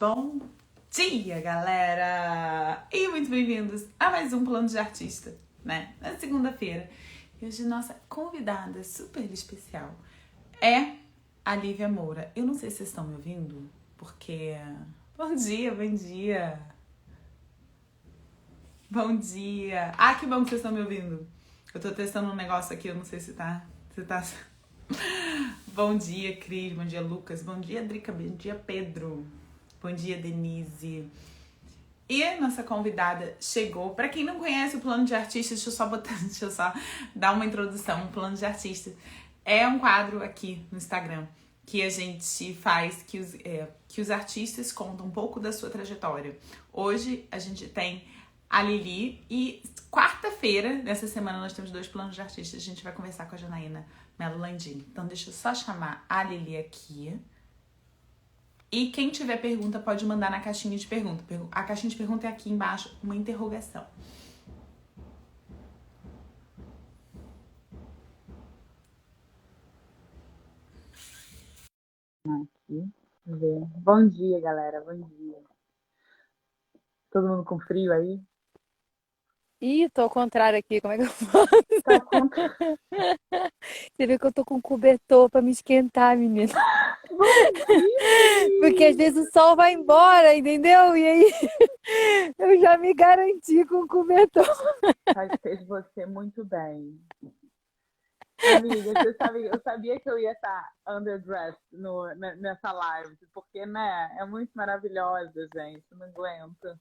Bom dia, galera! E muito bem-vindos a mais um Plano de Artista, né? Na segunda-feira. E hoje nossa convidada super especial é a Lívia Moura. Eu não sei se vocês estão me ouvindo, porque... Bom dia, bom dia! Bom dia! Ah, que bom que vocês estão me ouvindo. Eu tô testando um negócio aqui, eu não sei se tá... Bom dia, Cris. Bom dia, Lucas. Bom dia, Drica. Bom dia, Pedro. Bom dia, Denise. E a nossa convidada chegou. Para quem não conhece o Plano de Artista, deixa eu só dar uma introdução. O Plano de Artista é um quadro aqui no Instagram que a gente faz, que os artistas contam um pouco da sua trajetória. Hoje a gente tem a Lili e quarta-feira, nessa semana, nós temos 2 planos de artistas. A gente vai conversar com a Janaína Melo Landim. Então deixa eu só chamar a Lili aqui. E quem tiver pergunta pode mandar na caixinha de pergunta. A caixinha de pergunta é aqui embaixo, uma interrogação. Aqui, ver. Bom dia, galera. Bom dia. Todo mundo com frio aí? Ih, tô ao contrário aqui, como é que eu faço? Tá com... Você vê que eu tô com cobertor pra me esquentar, menina. Bom Porque às dia! vezes o sol vai embora, entendeu? E aí eu já me garanti com o cobertor. Fez você muito bem. Amiga, você sabe, eu sabia que eu ia estar underdressed nessa live, porque, né, é muito maravilhosa, gente. Não aguento.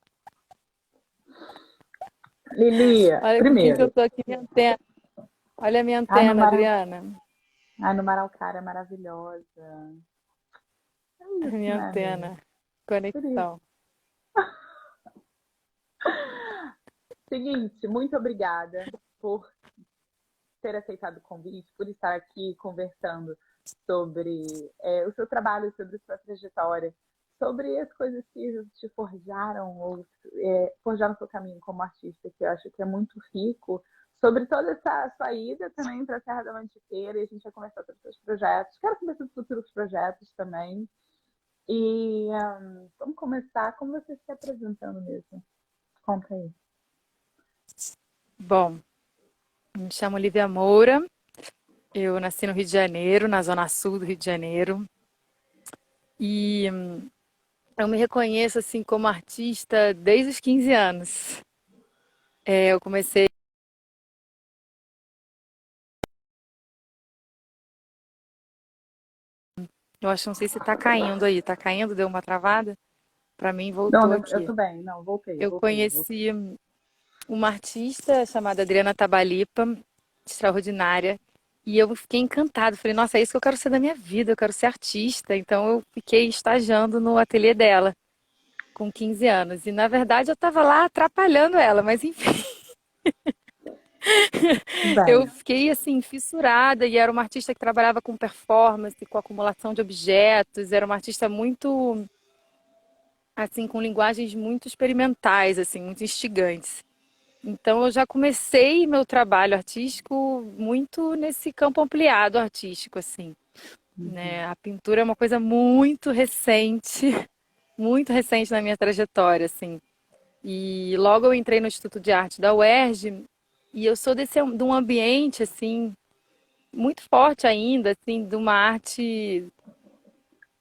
Lilia, Olha com quem que eu primeiro, tô aqui, minha antena. Olha a minha a antena, Adriana. No Maraucara é maravilhosa. É A isso, minha né, amiga? antena. Por isso. Conexão. Seguinte, muito obrigada por ter aceitado o convite, por estar aqui conversando sobre o seu trabalho, sobre a sua trajetória, sobre as coisas que te forjaram ou forjaram seu caminho como artista, que eu acho que é muito rico, sobre toda essa sua ida também para a Serra da Mantiqueira, e a gente vai conversar sobre seus projetos. Quero saber sobre futuros projetos também. E vamos começar como você se apresentando mesmo. Conta aí. Bom, me chamo Lívia Moura. Eu nasci no Rio de Janeiro, na zona sul do Rio de Janeiro. E eu me reconheço assim como artista desde os 15 anos. Eu comecei. Eu acho, não sei se tá caindo aí. Tá caindo? Deu uma travada? Pra mim, voltou Não, eu aqui. tô bem. Não, voltei, Eu voltei, voltei. conheci uma artista chamada Adriana Tabalipa, extraordinária, e eu fiquei encantada. Falei, nossa, é isso que eu quero ser da minha vida, eu quero ser artista. Então, eu fiquei estagiando no ateliê dela, com 15 anos. E, na verdade, eu estava lá atrapalhando ela, mas enfim. Tudo Eu bem. fiquei assim fissurada e era uma artista que trabalhava com performance, com acumulação de objetos, era uma artista muito assim com linguagens muito experimentais, assim, muito instigantes. Então eu já comecei meu trabalho artístico muito nesse campo ampliado artístico assim, Uhum. né? A pintura é uma coisa muito recente na minha trajetória assim. E logo eu entrei no Instituto de Arte da UERJ e eu sou de um ambiente assim muito forte ainda, assim, de uma arte,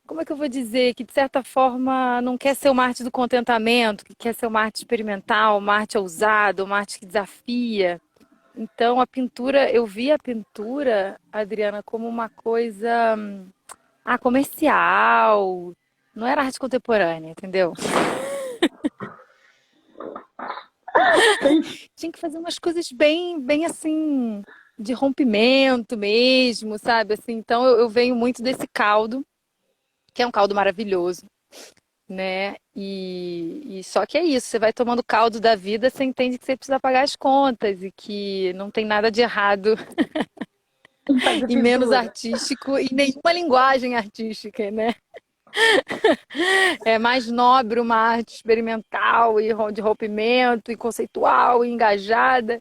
como é que eu vou dizer, que de certa forma não quer ser uma arte do contentamento, que quer ser uma arte experimental, uma arte ousada, uma arte que desafia. Então a pintura, eu vi a pintura, Adriana, como uma coisa comercial, não era arte contemporânea, entendeu? Tinha que fazer umas coisas bem assim, de rompimento mesmo, sabe? Assim, então eu venho muito desse caldo, que é um caldo maravilhoso, né? E só que é isso, você vai tomando caldo da vida, você entende que você precisa pagar as contas e que não tem nada de errado Em fazer e menos pintura. artístico e nenhuma linguagem artística, né? É mais nobre uma arte experimental e de rompimento e conceitual e engajada.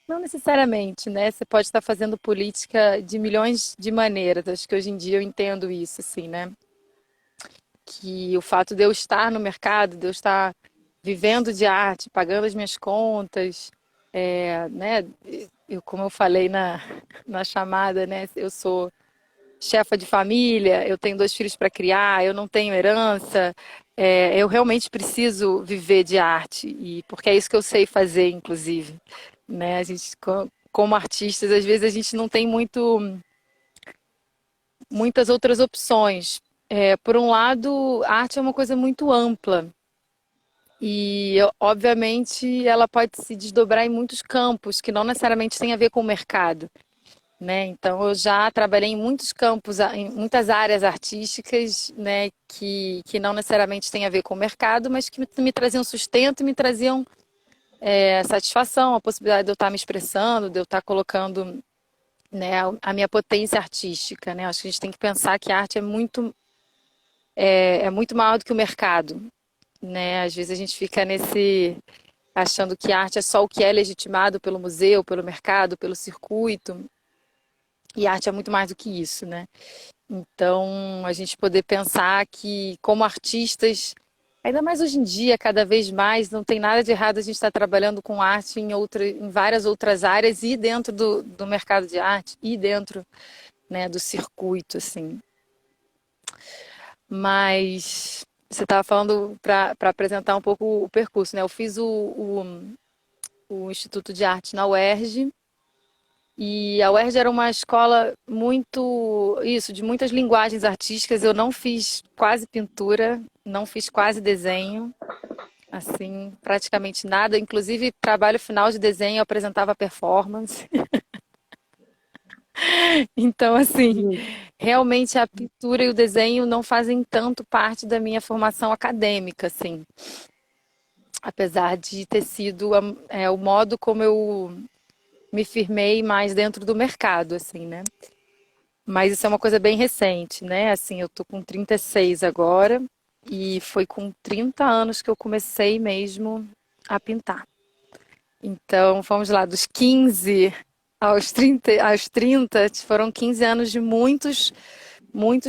Não necessariamente, né? Você pode estar fazendo política de milhões de maneiras. Acho que hoje em dia eu entendo isso, assim, né? que o fato de eu estar no mercado, de eu estar vivendo de arte, pagando as minhas contas, né? Como eu falei na chamada, né? Eu sou chefa de família, eu tenho 2 filhos para criar, eu não tenho herança, eu realmente preciso viver de arte, e porque é isso que eu sei fazer, inclusive, né? A gente, como artistas, às vezes a gente não tem muitas outras opções. Por um lado, a arte é uma coisa muito ampla e, obviamente, ela pode se desdobrar em muitos campos que não necessariamente têm a ver com o mercado, né? Então, eu já trabalhei em muitos campos, em muitas áreas artísticas, né, que não necessariamente têm a ver com o mercado, mas que me traziam sustento e me traziam satisfação, a possibilidade de eu estar me expressando, de eu estar colocando, né, a minha potência artística, né? Acho que a gente tem que pensar que a arte é muito maior do que o mercado, né? Às vezes a gente fica achando que a arte é só o que é legitimado pelo museu, pelo mercado, pelo circuito, e a arte é muito mais do que isso, né? Então, a gente poder pensar que, como artistas, ainda mais hoje em dia, cada vez mais, não tem nada de errado a gente estar trabalhando com arte em várias outras áreas e dentro do mercado de arte e dentro, né, do circuito, assim. Mas você estava falando para apresentar um pouco o percurso, né? Eu fiz o Instituto de Arte na UERJ, e a UERJ era uma escola de muitas linguagens artísticas. Eu não fiz quase pintura, não fiz quase desenho, assim, praticamente nada. Inclusive, trabalho final de desenho eu apresentava performance. Então, assim, realmente a pintura e o desenho não fazem tanto parte da minha formação acadêmica, assim. Apesar de ter sido o modo como eu me firmei mais dentro do mercado, assim, né? Mas isso é uma coisa bem recente, né? Assim, eu tô com 36 agora e foi com 30 anos que eu comecei mesmo a pintar. Então, vamos lá, dos 15 aos 30 foram 15 anos de muitos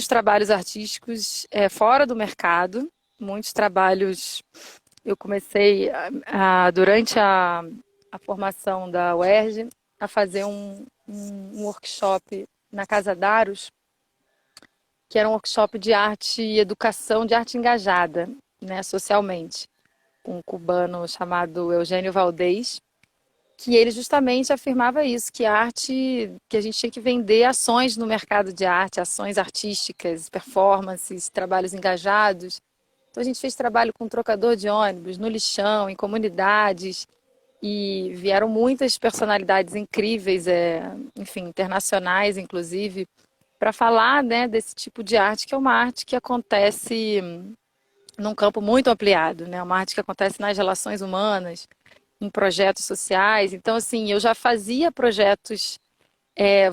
trabalhos artísticos fora do mercado, muitos trabalhos. Eu comecei durante a formação da UERJ a fazer um workshop na Casa Daros, que era um workshop de arte e educação, de arte engajada, né, socialmente, um cubano chamado Eugênio Valdez, que ele justamente afirmava isso, que que a gente tinha que vender ações no mercado de arte, ações artísticas, performances, trabalhos engajados. Então a gente fez trabalho com trocador de ônibus, no lixão, em comunidades, e vieram muitas personalidades incríveis, enfim, internacionais inclusive, para falar, né, desse tipo de arte, que é uma arte que acontece num campo muito ampliado, né? Uma arte que acontece nas relações humanas, em projetos sociais. Então, assim, eu já fazia projetos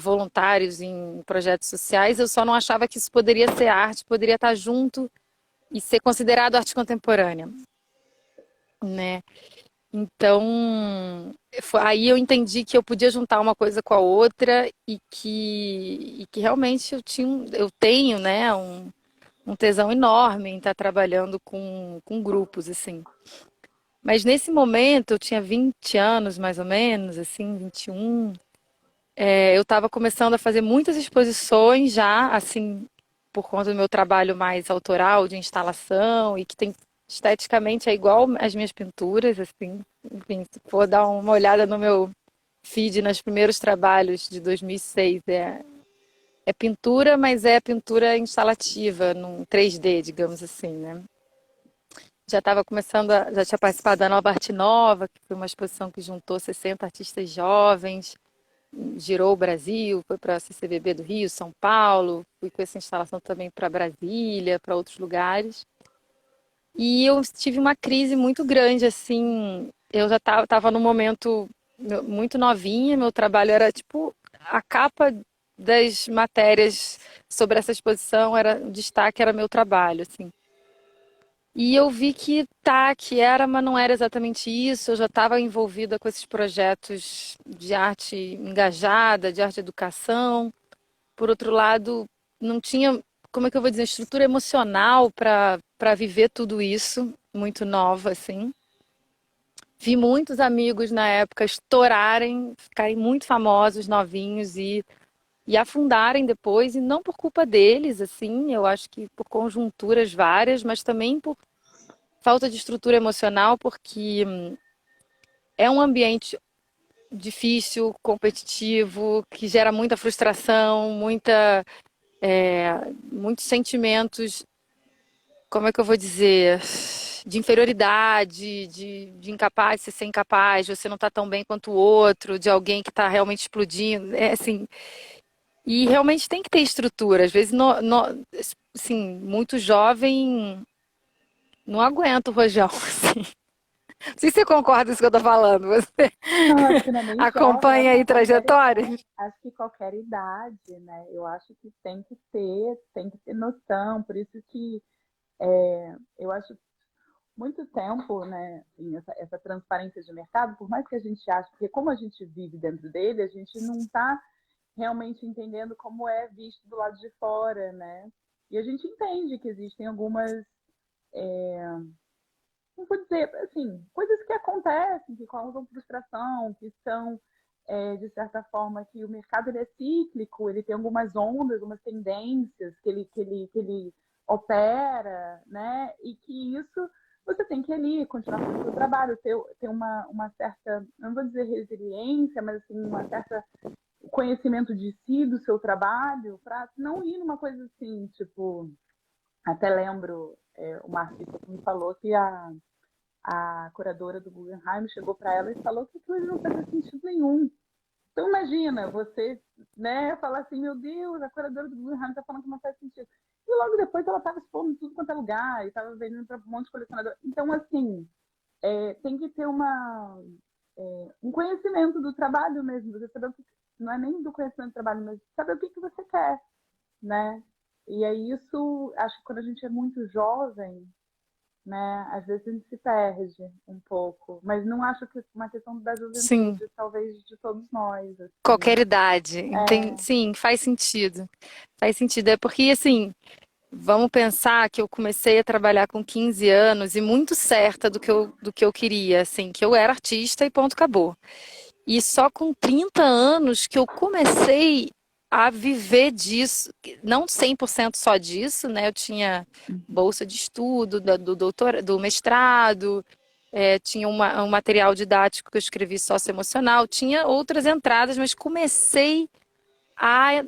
voluntários em projetos sociais, eu só não achava que isso poderia ser arte, poderia estar junto e ser considerado arte contemporânea, né? Então, aí eu entendi que eu podia juntar uma coisa com a outra e que realmente eu tenho, né, um tesão enorme em estar trabalhando com grupos, assim. Mas nesse momento, eu tinha 20 anos, mais ou menos, assim, 21. Eu estava começando a fazer muitas exposições já, assim, por conta do meu trabalho mais autoral, de instalação, e que tem esteticamente é igual às minhas pinturas, assim. Enfim, se for dar uma olhada no meu feed, nos primeiros trabalhos de 2006, é pintura, mas é pintura instalativa, num 3D, digamos assim, né? Já estava já tinha participado da Nova Arte Nova, que foi uma exposição que juntou 60 artistas jovens, girou o Brasil, foi para a CCBB do Rio, São Paulo, fui com essa instalação também para Brasília, para outros lugares. E eu tive uma crise muito grande, assim, eu já estava num momento muito novinha, meu trabalho era tipo a capa das matérias sobre essa exposição, o destaque era meu trabalho, assim. E eu vi que era, mas não era exatamente isso. Eu já estava envolvida com esses projetos de arte engajada, de arte educação. Por outro lado, não tinha como é que eu vou dizer, estrutura emocional para viver tudo isso, muito nova, assim. Vi muitos amigos na época estourarem, ficarem muito famosos, novinhos e afundarem depois, e não por culpa deles, assim, eu acho que por conjunturas várias, mas também por falta de estrutura emocional, porque é um ambiente difícil, competitivo, que gera muita frustração, muitos sentimentos, como é que eu vou dizer, de inferioridade, de incapaz de ser incapaz, de você não tá tão bem quanto o outro, de alguém que está realmente explodindo, assim, e realmente tem que ter estrutura. Às vezes, assim, muito jovem não aguenta o rojão, assim. Não sei se você concorda com isso que eu tô falando. Você Não, acho que não é nem jovem, acompanha aí trajetórias? acho que qualquer idade, né? Eu acho que tem que ter noção, por isso que eu acho muito tempo, né, assim, essa transparência de mercado, por mais que a gente ache, porque como a gente vive dentro dele, a gente não está realmente entendendo como é visto do lado de fora, né? E a gente entende que existem algumas, não vou dizer, assim, coisas que acontecem, que causam frustração, que são, de certa forma, que o mercado ele é cíclico, ele tem algumas ondas, algumas tendências que ele opera, né? E que isso você tem que ali continuar fazendo o seu trabalho, ter uma certa, não vou dizer resiliência, mas assim, uma certa conhecimento de si, do seu trabalho, para não ir numa coisa assim, tipo, até lembro, uma artista que me falou que a curadora do Guggenheim chegou para ela e falou que aquilo não fazia sentido nenhum. Então imagina, você, né, falar assim, meu Deus, a curadora do Guggenheim está falando que não faz sentido. E logo depois ela estava expondo em tudo quanto é lugar, e estava vendendo para um monte de colecionador. Então, assim, tem que ter um conhecimento do trabalho mesmo, você saber o que, não é nem do conhecimento do trabalho, mas saber o que você quer, né? E é isso, acho que quando a gente é muito jovem, né, às vezes a gente se perde um pouco, mas não acho que é uma questão da Sim, juventude, talvez de todos nós, qualquer assim. idade. Sim, faz sentido. Faz sentido. É porque, assim, vamos pensar que eu comecei a trabalhar com 15 anos e muito certa do que eu queria, assim, que eu era artista e ponto, acabou. E só com 30 anos que eu comecei a viver disso, não 100% só disso, né? Eu tinha bolsa de estudo, do mestrado, tinha um material didático que eu escrevi socioemocional, tinha outras entradas, mas comecei a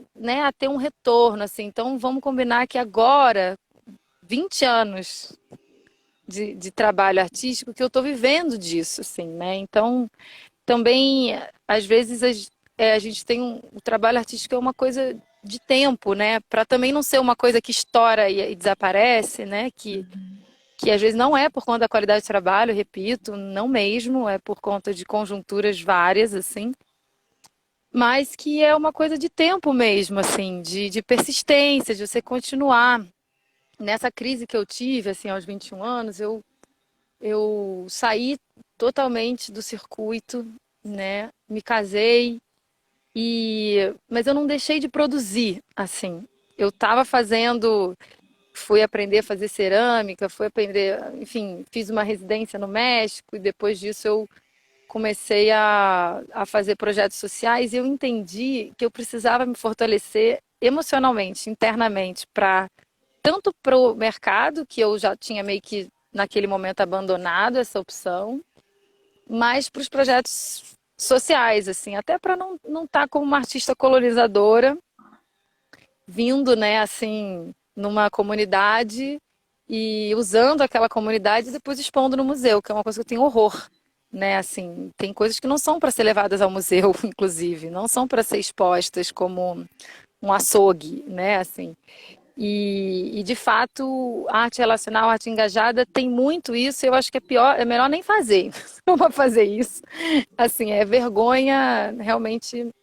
ter um retorno, assim. Então, vamos combinar que agora, 20 anos de trabalho artístico, que eu estou vivendo disso, assim, né? Então, também, às vezes, a gente tem o trabalho artístico é uma coisa de tempo, né? Para também não ser uma coisa que estoura e desaparece, né? Que às vezes não é por conta da qualidade de trabalho, repito, não mesmo, é por conta de conjunturas várias, assim, mas que é uma coisa de tempo mesmo, assim, de persistência, de você continuar. Nessa crise que eu tive, assim, aos 21 anos, eu saí totalmente do circuito, né? Me casei, mas eu não deixei de produzir, assim. Eu estava fazendo, fui aprender a fazer cerâmica, fui aprender, enfim, fiz uma residência no México e depois disso eu comecei a fazer projetos sociais e eu entendi que eu precisava me fortalecer emocionalmente, internamente, tanto para o mercado, que eu já tinha meio que naquele momento abandonado essa opção, mas para os projetos sociais, assim, até para não estar como uma artista colonizadora, vindo, né, assim, numa comunidade e usando aquela comunidade e depois expondo no museu, que é uma coisa que eu tenho horror, né, assim, tem coisas que não são para ser levadas ao museu, inclusive, não são para ser expostas como um açougue, né, assim. E de fato, arte relacional, arte engajada tem muito isso. Eu acho que é melhor nem fazer. Não vou fazer isso. Assim, é vergonha, realmente,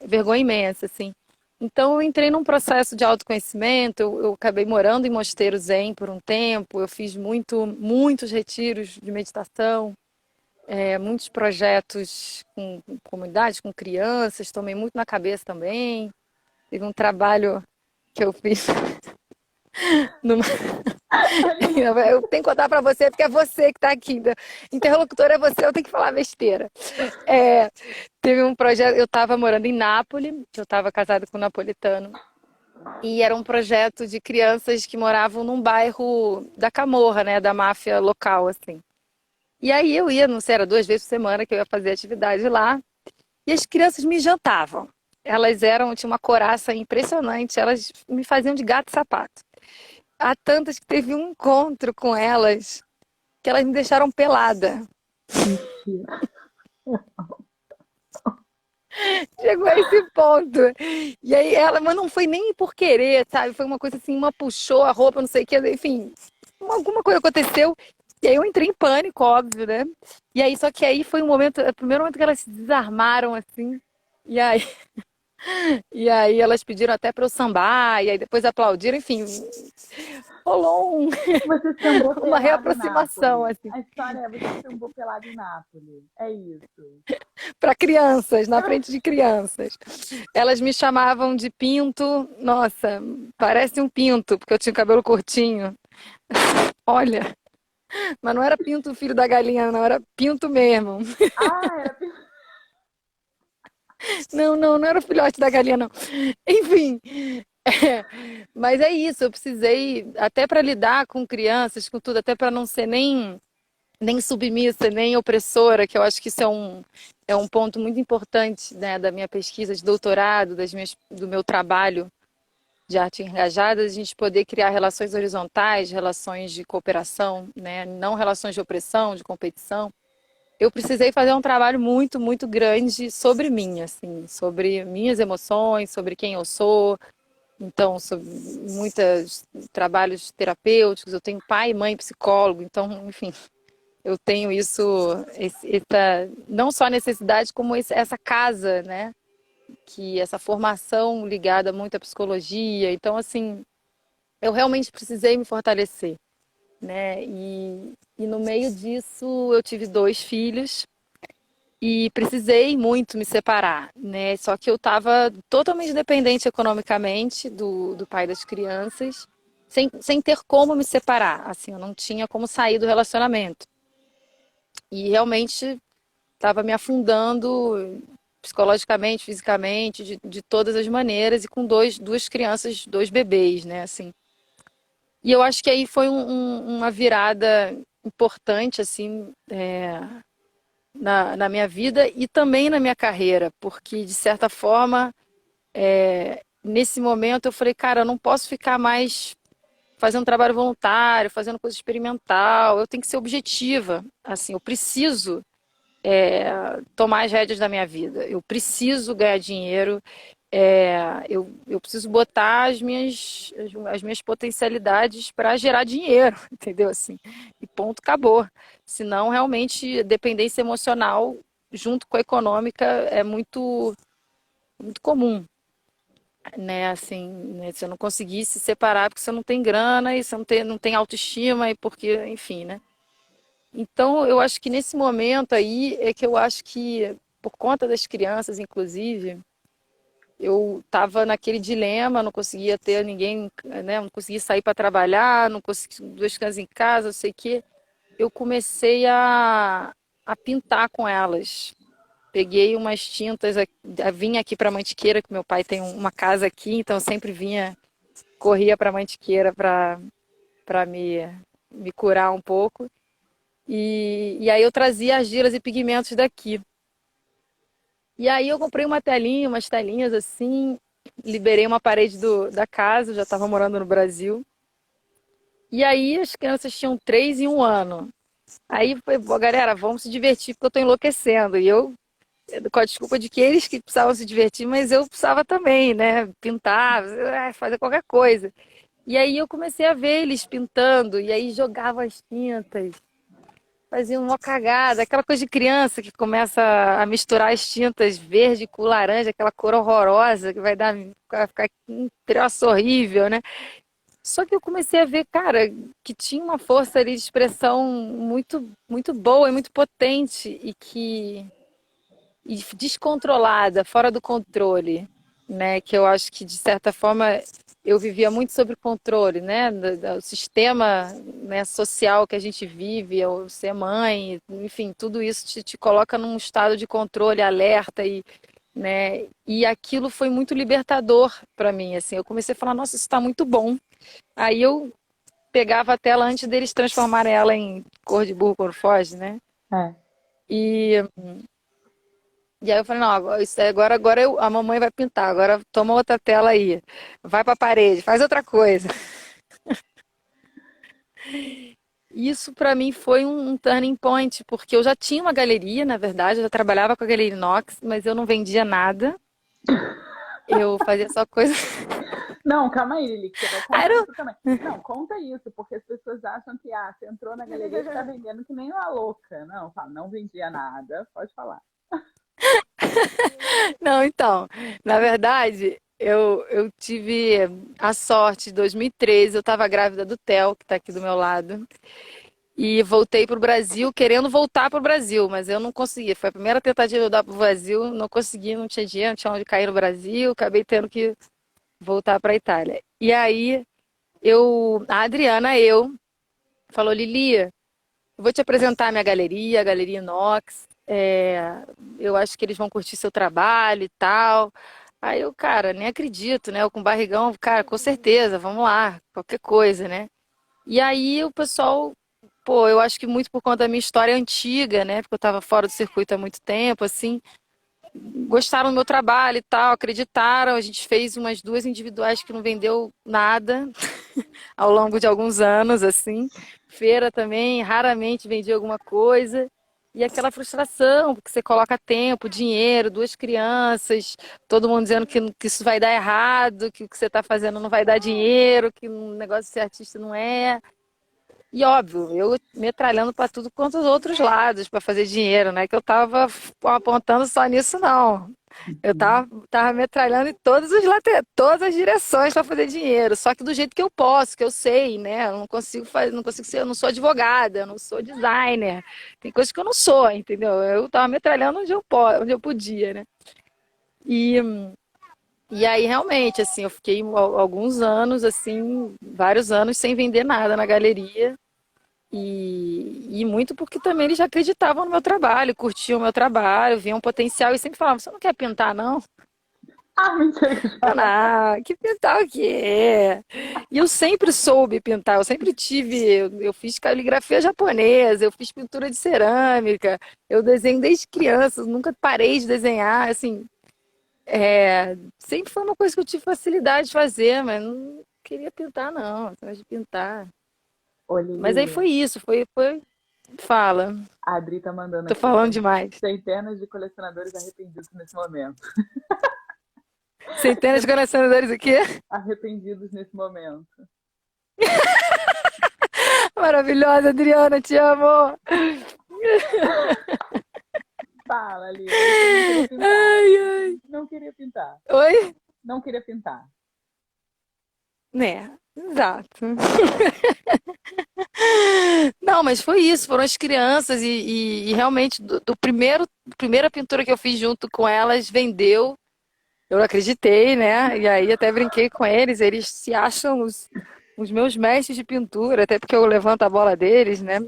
vergonha imensa, assim. Então, eu entrei num processo de autoconhecimento. Eu acabei morando em Mosteiro Zen por um tempo. Eu fiz muitos retiros de meditação, muitos projetos com comunidades, com crianças. Tomei muito na cabeça também. Teve um trabalho que eu fiz Numa- Eu tenho que contar pra você, porque é você que tá aqui. Interlocutor é você, eu tenho que falar besteira. É, teve um projeto, eu estava morando em Nápoles, eu estava casada com um napolitano, e era um projeto de crianças que moravam num bairro da Camorra, né, da máfia local, assim. E aí eu ia, não sei, era 2 vezes por semana que eu ia fazer atividade lá, e as crianças me jantavam. Elas eram, tinha uma coraça impressionante, elas me faziam de gato e sapato. Há tantas que teve um encontro com elas que elas me deixaram pelada. Mentira. Chegou a esse ponto. E aí ela, mas não foi nem por querer, sabe? Foi uma coisa assim, uma puxou a roupa, não sei o que, enfim, alguma coisa aconteceu. E aí eu entrei em pânico, óbvio, né? E aí, só que aí foi um momento, o primeiro momento que elas se desarmaram, assim. E aí, e aí elas pediram até pra eu sambar, e aí depois aplaudiram, enfim, rolou Você sambou uma pelado em reaproximação, Nápoles. assim, A história é você sambou pelado em Nápoles. É isso. para crianças, na frente de crianças. Elas me chamavam de pinto, nossa, parece um pinto, porque eu tinha o cabelo curtinho. Olha, mas não era pinto filho da galinha, não, era pinto mesmo. Ah, era Não era o filhote da galinha, não. Enfim, é, mas é isso, eu precisei, até para lidar com crianças, com tudo, até para não ser nem submissa, nem opressora, que eu acho que isso é um ponto muito importante, né, da minha pesquisa de doutorado, do meu trabalho de arte engajada, a gente poder criar relações horizontais, relações de cooperação, né, não relações de opressão, de competição. Eu precisei fazer um trabalho muito, muito grande sobre mim, assim, sobre minhas emoções, sobre quem eu sou. Então, sobre muitos trabalhos terapêuticos, eu tenho pai, mãe, psicólogo, então, enfim, eu tenho isso, não só a necessidade, como essa casa, né? Que essa formação ligada muito à psicologia. Então, assim, eu realmente precisei me fortalecer, né? E no meio disso, eu tive 2 filhos e precisei muito me separar, né? Só que eu estava totalmente dependente economicamente do pai das crianças, sem ter como me separar. Assim, eu não tinha como sair do relacionamento. E realmente estava me afundando psicologicamente, fisicamente, de todas as maneiras, e com duas crianças, 2 bebês, né, assim. E eu acho que aí foi uma virada importante, assim, na minha vida e também na minha carreira, porque, de certa forma, nesse momento eu falei, cara, eu não posso ficar mais fazendo trabalho voluntário, fazendo coisa experimental, eu tenho que ser objetiva, assim, eu preciso tomar as rédeas da minha vida. Eu preciso ganhar dinheiro, eu preciso botar as minhas potencialidades para gerar dinheiro, entendeu? Assim, e ponto, acabou. Senão, realmente, dependência emocional junto com a econômica é muito, muito comum. Né, assim, né, se eu não conseguir se separar porque você não tem grana e você não tem autoestima e porque, enfim, né? Então, eu acho que nesse momento aí é que eu acho que, por conta das crianças, inclusive, eu estava naquele dilema, não conseguia ter ninguém, né? Não conseguia sair para trabalhar, não conseguia 2 crianças em casa, não sei o quê. Eu comecei a pintar com elas. Peguei umas tintas, vim aqui para Mantiqueira, que meu pai tem uma casa aqui, então eu sempre corria para Mantiqueira para me curar um pouco. E aí eu trazia argilas e pigmentos daqui. E aí eu comprei umas telinhas assim, liberei uma parede da casa, eu já estava morando no Brasil. E aí as crianças tinham 3 e 1 ano. Aí foi, "Pô, galera, vamos se divertir porque eu tô enlouquecendo." E eu, com a desculpa de que eles que precisavam se divertir, mas eu precisava também, né? Pintar, fazer qualquer coisa. E aí eu comecei a ver eles pintando, e aí jogava as tintas. Fazia uma cagada, aquela coisa de criança que começa a misturar as tintas verde com laranja, aquela cor horrorosa que vai ficar um troço horrível, né? Só que eu comecei a ver, cara, que tinha uma força ali de expressão muito, muito boa e muito potente e descontrolada, fora do controle, né? Que eu acho que de certa forma eu vivia muito sobre controle, né? Do sistema, né, social que a gente vive, eu ser mãe, enfim, tudo isso te coloca num estado de controle, alerta e, né? E aquilo foi muito libertador para mim, assim. Eu comecei a falar, nossa, isso está muito bom. Aí eu pegava a tela antes deles transformarem ela em cor de burro quando foge, né? É. E E aí eu falei, não, agora a mamãe vai pintar, agora toma outra tela aí, vai para a parede, faz outra coisa. Isso para mim foi um turning point, porque eu já tinha uma galeria, na verdade, eu já trabalhava com a Galeria Inox, mas eu não vendia nada, eu fazia só coisa. Não, calma aí, Lili, que você vai Ah, contar isso também. Não, conta isso, porque as pessoas acham que você entrou na galeria e está vendendo que nem uma louca. Não, fala, não vendia nada, pode falar. Não, então, na verdade, eu tive a sorte, em 2013, eu estava grávida do Theo, que está aqui do meu lado. E voltei para o Brasil, querendo voltar para o Brasil, mas eu não conseguia. Foi a primeira tentativa de voltar para o Brasil, não consegui, não tinha dinheiro, não tinha onde cair no Brasil, acabei tendo que voltar para a Itália. E aí, a Adriana, falou, Lili, eu vou te apresentar a minha galeria, a Galeria Inox, eu acho que eles vão curtir seu trabalho e tal. Aí eu, cara, nem acredito, né? Eu com barrigão, cara, com certeza, vamos lá, qualquer coisa, né? E aí o pessoal, pô, eu acho que muito por conta da minha história antiga, né? Porque eu estava fora do circuito há muito tempo, assim, gostaram do meu trabalho e tal, acreditaram. A gente fez umas duas individuais que não vendeu nada ao longo de alguns anos, assim. Feira também, raramente vendi alguma coisa. E aquela frustração, porque você coloca tempo, dinheiro, duas crianças, todo mundo dizendo que isso vai dar errado, que o que você está fazendo não vai dar dinheiro, que um negócio de ser artista não é. E óbvio, eu metralhando para tudo quanto os outros lados para fazer dinheiro, né? Que eu tava apontando só nisso, não. Eu tava metralhando em todas as direções para fazer dinheiro, só que do jeito que eu posso, que eu sei, né? Eu não consigo fazer, não consigo ser, eu não sou advogada, eu não sou designer. Tem coisas que eu não sou, entendeu? Eu tava metralhando onde eu podia, né? E e aí, realmente, assim, eu fiquei alguns anos, assim, vários anos sem vender nada na galeria. E muito porque também eles já acreditavam no meu trabalho, curtiam o meu trabalho, viam potencial e sempre falavam, você não quer pintar, não? Ah, mentira. Eu, não, que pintar o quê? E eu sempre soube pintar, eu sempre tive, eu fiz caligrafia japonesa, eu fiz pintura de cerâmica, eu desenho desde criança, nunca parei de desenhar, assim, sempre foi uma coisa que eu tive facilidade de fazer, mas não queria pintar, não, gosto de pintar. Ô, Mas aí Lili, foi isso, fala, a Adri tá mandando tô aqui, falando tem demais. centenas de colecionadores arrependidos nesse momento. Centenas de colecionadores aqui. Arrependidos nesse momento. Maravilhosa, Adriana, te amo. Fala, Lili, você não queria pintar. Ai, ai. Não queria pintar. Oi? Não queria pintar. Né, exato. Não, mas foi isso, foram as crianças e realmente do primeira pintura que eu fiz junto com elas vendeu. Eu acreditei, né? E aí até brinquei com eles se acham os meus mestres de pintura, até porque eu levanto a bola deles, né?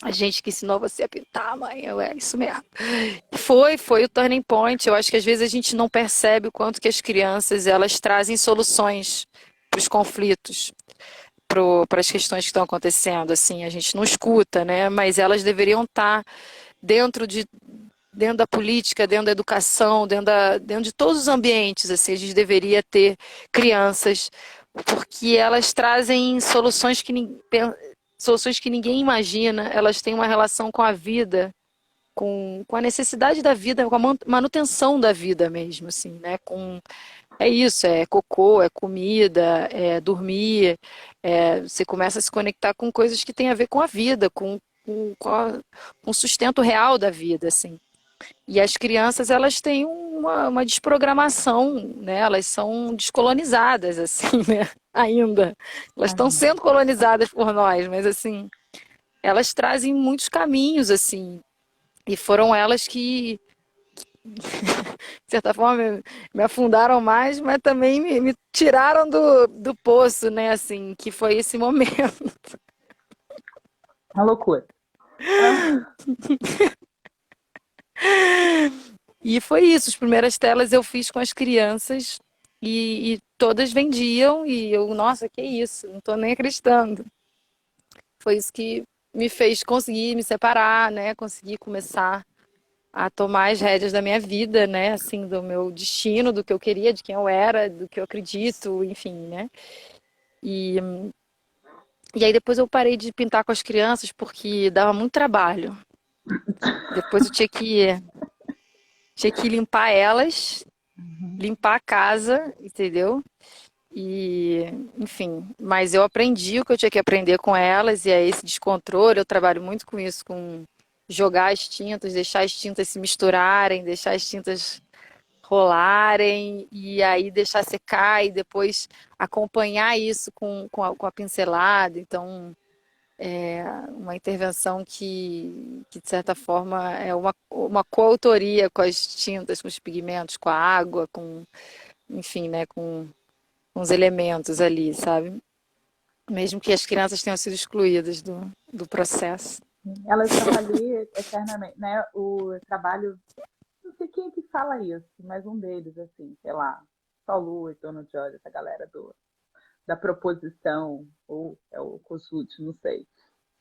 A gente que ensinou você a pintar, mãe, é isso mesmo. Foi o turning point. Eu acho que às vezes a gente não percebe o quanto que as crianças elas trazem soluções para os conflitos, para as questões que estão acontecendo. Assim, a gente não escuta, né? Mas elas deveriam estar dentro dentro da política, dentro da educação, dentro de todos os ambientes. Assim, a gente deveria ter crianças, porque elas trazem soluções que ninguém imagina, elas têm uma relação com a vida, com a necessidade da vida, com a manutenção da vida mesmo, assim, né? É isso, é cocô, é comida, é dormir, você começa a se conectar com coisas que têm a ver com a vida, com o sustento real da vida, assim. E as crianças, elas têm uma desprogramação, né? Elas são descolonizadas, assim, né? Ainda. Elas estão sendo colonizadas por nós, mas, assim, elas trazem muitos caminhos, assim. E foram elas que de certa forma, me afundaram mais, mas também me tiraram do poço, né? Assim, que foi esse momento. Uma loucura. Ah, E foi isso. As primeiras telas eu fiz com as crianças e todas vendiam. E eu, nossa, que isso? Não tô nem acreditando. Foi isso que me fez conseguir me separar, né? Conseguir começar a tomar as rédeas da minha vida, né? Assim, do meu destino, do que eu queria, de quem eu era, do que eu acredito, enfim, né? E, e aí depois eu parei de pintar com as crianças porque dava muito trabalho. Depois eu tinha que limpar elas, limpar a casa, entendeu? E, enfim, mas eu aprendi o que eu tinha que aprender com elas, e é esse descontrole. Eu trabalho muito com isso, com jogar as tintas, deixar as tintas se misturarem, deixar as tintas rolarem, e aí deixar secar, e depois acompanhar isso com a pincelada. Então, é uma intervenção que, de certa forma, é uma coautoria com as tintas, com os pigmentos, com a água, enfim, né, com os elementos ali, sabe? Mesmo que as crianças tenham sido excluídas do processo. elas estão ali eternamente, né? O trabalho, não sei quem é que fala isso, mas um deles, assim, sei lá, Paulo e Tono Joy, essa galera da proposição, ou é o consulte, não sei,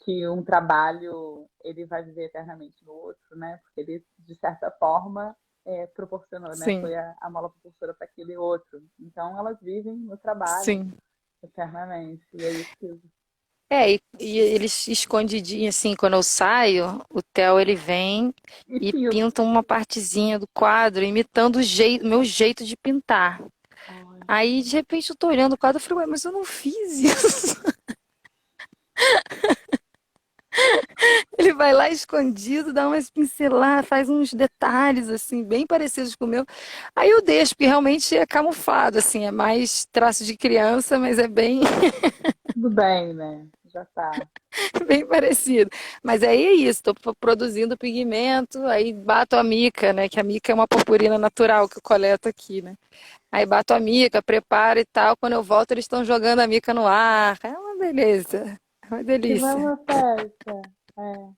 que um trabalho ele vai viver eternamente no outro, né? Porque ele, de certa forma, proporcionou, né? Sim, Foi a mola propulsora para aquele outro. Então, elas vivem no trabalho sim. eternamente. E é isso que E eles escondidinhos, assim, quando eu saio, o Theo, ele vem e e pinto. pinta uma partezinha do quadro, imitando meu jeito de pintar. Ai, Aí, de repente, eu tô olhando o quadro e falei, ué, mas eu não fiz isso. Ele vai lá escondido, dá umas pinceladas, faz uns detalhes, assim, bem parecidos com o meu. Aí eu deixo, porque realmente é camuflado, assim, é mais traço de criança, mas é bem, tudo bem, né? Já tá. bem parecido. Mas aí é isso, estou produzindo pigmento, aí bato a mica, né? Que a mica é uma purpurina natural que eu coleto aqui, né? Aí bato a mica, preparo e tal. Quando eu volto, eles estão jogando a mica no ar. É uma beleza, é uma Que vai delícia. uma festa. É.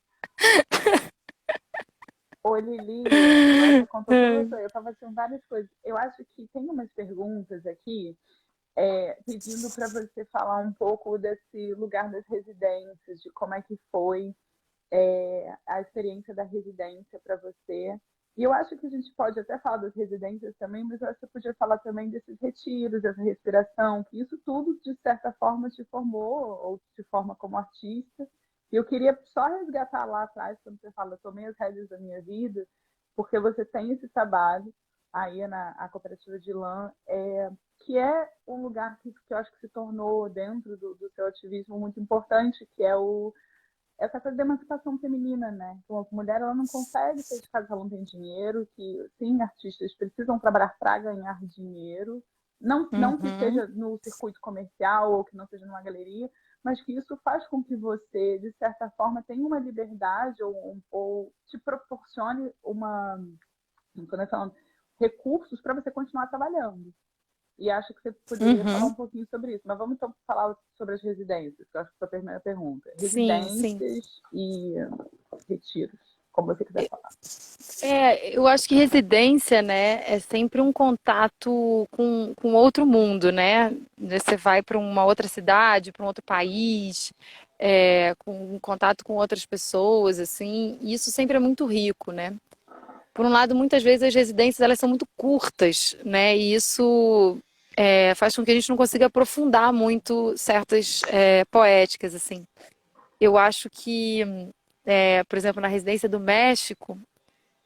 Ô, Lili, agora você contou tudo. Eu estava tinha várias coisas. Eu acho que tem umas perguntas aqui pedindo para você falar um pouco desse lugar das residências, de como é que foi a experiência da residência para você. E eu acho que a gente pode até falar das residências também, mas eu acho que você podia falar também desses retiros, dessa respiração, que isso tudo, de certa forma, te formou ou te forma como artista. E eu queria só resgatar lá atrás, quando você fala, tomei as rédeas da minha vida, porque você tem esse trabalho aí na a cooperativa de lã, que é um lugar que eu acho que se tornou, dentro do seu ativismo, muito importante, que é essa coisa da emancipação feminina, né? Então, a mulher ela não consegue sair de casa se ela não tem dinheiro, que sim, artistas precisam trabalhar para ganhar dinheiro, não que Uhum, seja no circuito comercial ou que não seja numa galeria, mas que isso faz com que você, de certa forma, tenha uma liberdade ou te proporcione quando eu falando, recursos para você continuar trabalhando. E acho que você poderia falar uhum. um pouquinho sobre isso. Mas vamos então falar sobre as residências, que eu acho que foi a primeira pergunta. Sim, sim. Residências e retiros, como você quiser falar. Eu acho que residência, né, é sempre um contato com outro mundo, né? Você vai para uma outra cidade, para um outro país, com um contato com outras pessoas, assim, e isso sempre é muito rico, né? Por um lado, muitas vezes as residências elas são muito curtas, né? E isso faz com que a gente não consiga aprofundar muito certas poéticas, assim. Eu acho que, por exemplo, na residência do México,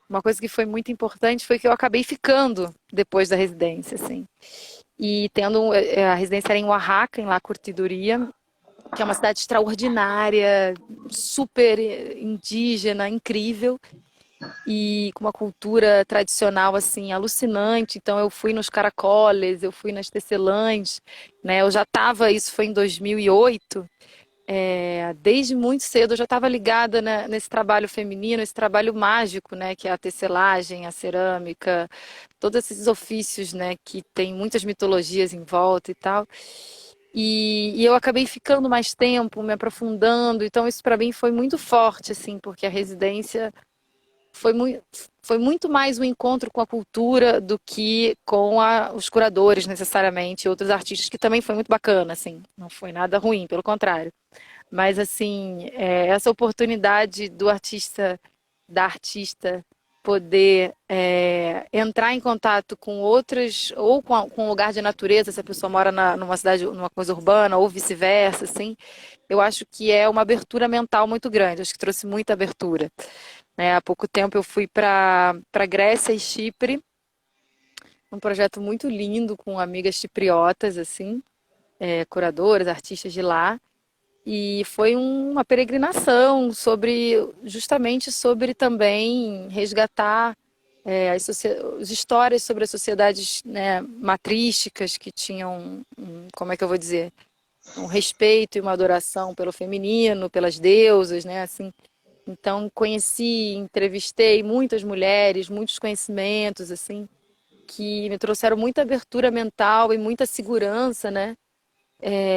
uma coisa que foi muito importante foi que eu acabei ficando depois da residência, assim. E tendo a residência era em Oaxaca, em La Curtidoria, que é uma cidade extraordinária, super indígena, incrível e com uma cultura tradicional assim alucinante. Então eu fui nos caracoles, eu fui nas tecelãs, né? Eu já estava, isso foi em 2008. desde muito cedo eu já estava ligada, né, nesse trabalho feminino, esse trabalho mágico, né, que é a tecelagem, a cerâmica, todos esses ofícios, né, que tem muitas mitologias em volta e tal. E eu acabei ficando mais tempo, me aprofundando, então isso para mim foi muito forte, assim, porque a residência foi, foi muito mais um encontro com a cultura do que com os curadores, necessariamente, e outros artistas, que também foi muito bacana, assim, não foi nada ruim, pelo contrário. Mas, assim, essa oportunidade da artista, poder entrar em contato com outras, ou com um lugar de natureza, se a pessoa mora numa cidade, numa coisa urbana, ou vice-versa, assim, eu acho que é uma abertura mental muito grande, acho que trouxe muita abertura. Né? Há pouco tempo eu fui para Grécia e Chipre, um projeto muito lindo com amigas chipriotas, assim, curadoras, artistas de lá. E foi uma peregrinação justamente sobre também resgatar as histórias sobre as sociedades, né, matrísticas que tinham, como é que eu vou dizer, um respeito e uma adoração pelo feminino, pelas deusas, né, assim. Então conheci, entrevistei muitas mulheres, muitos conhecimentos, assim, que me trouxeram muita abertura mental e muita segurança, né,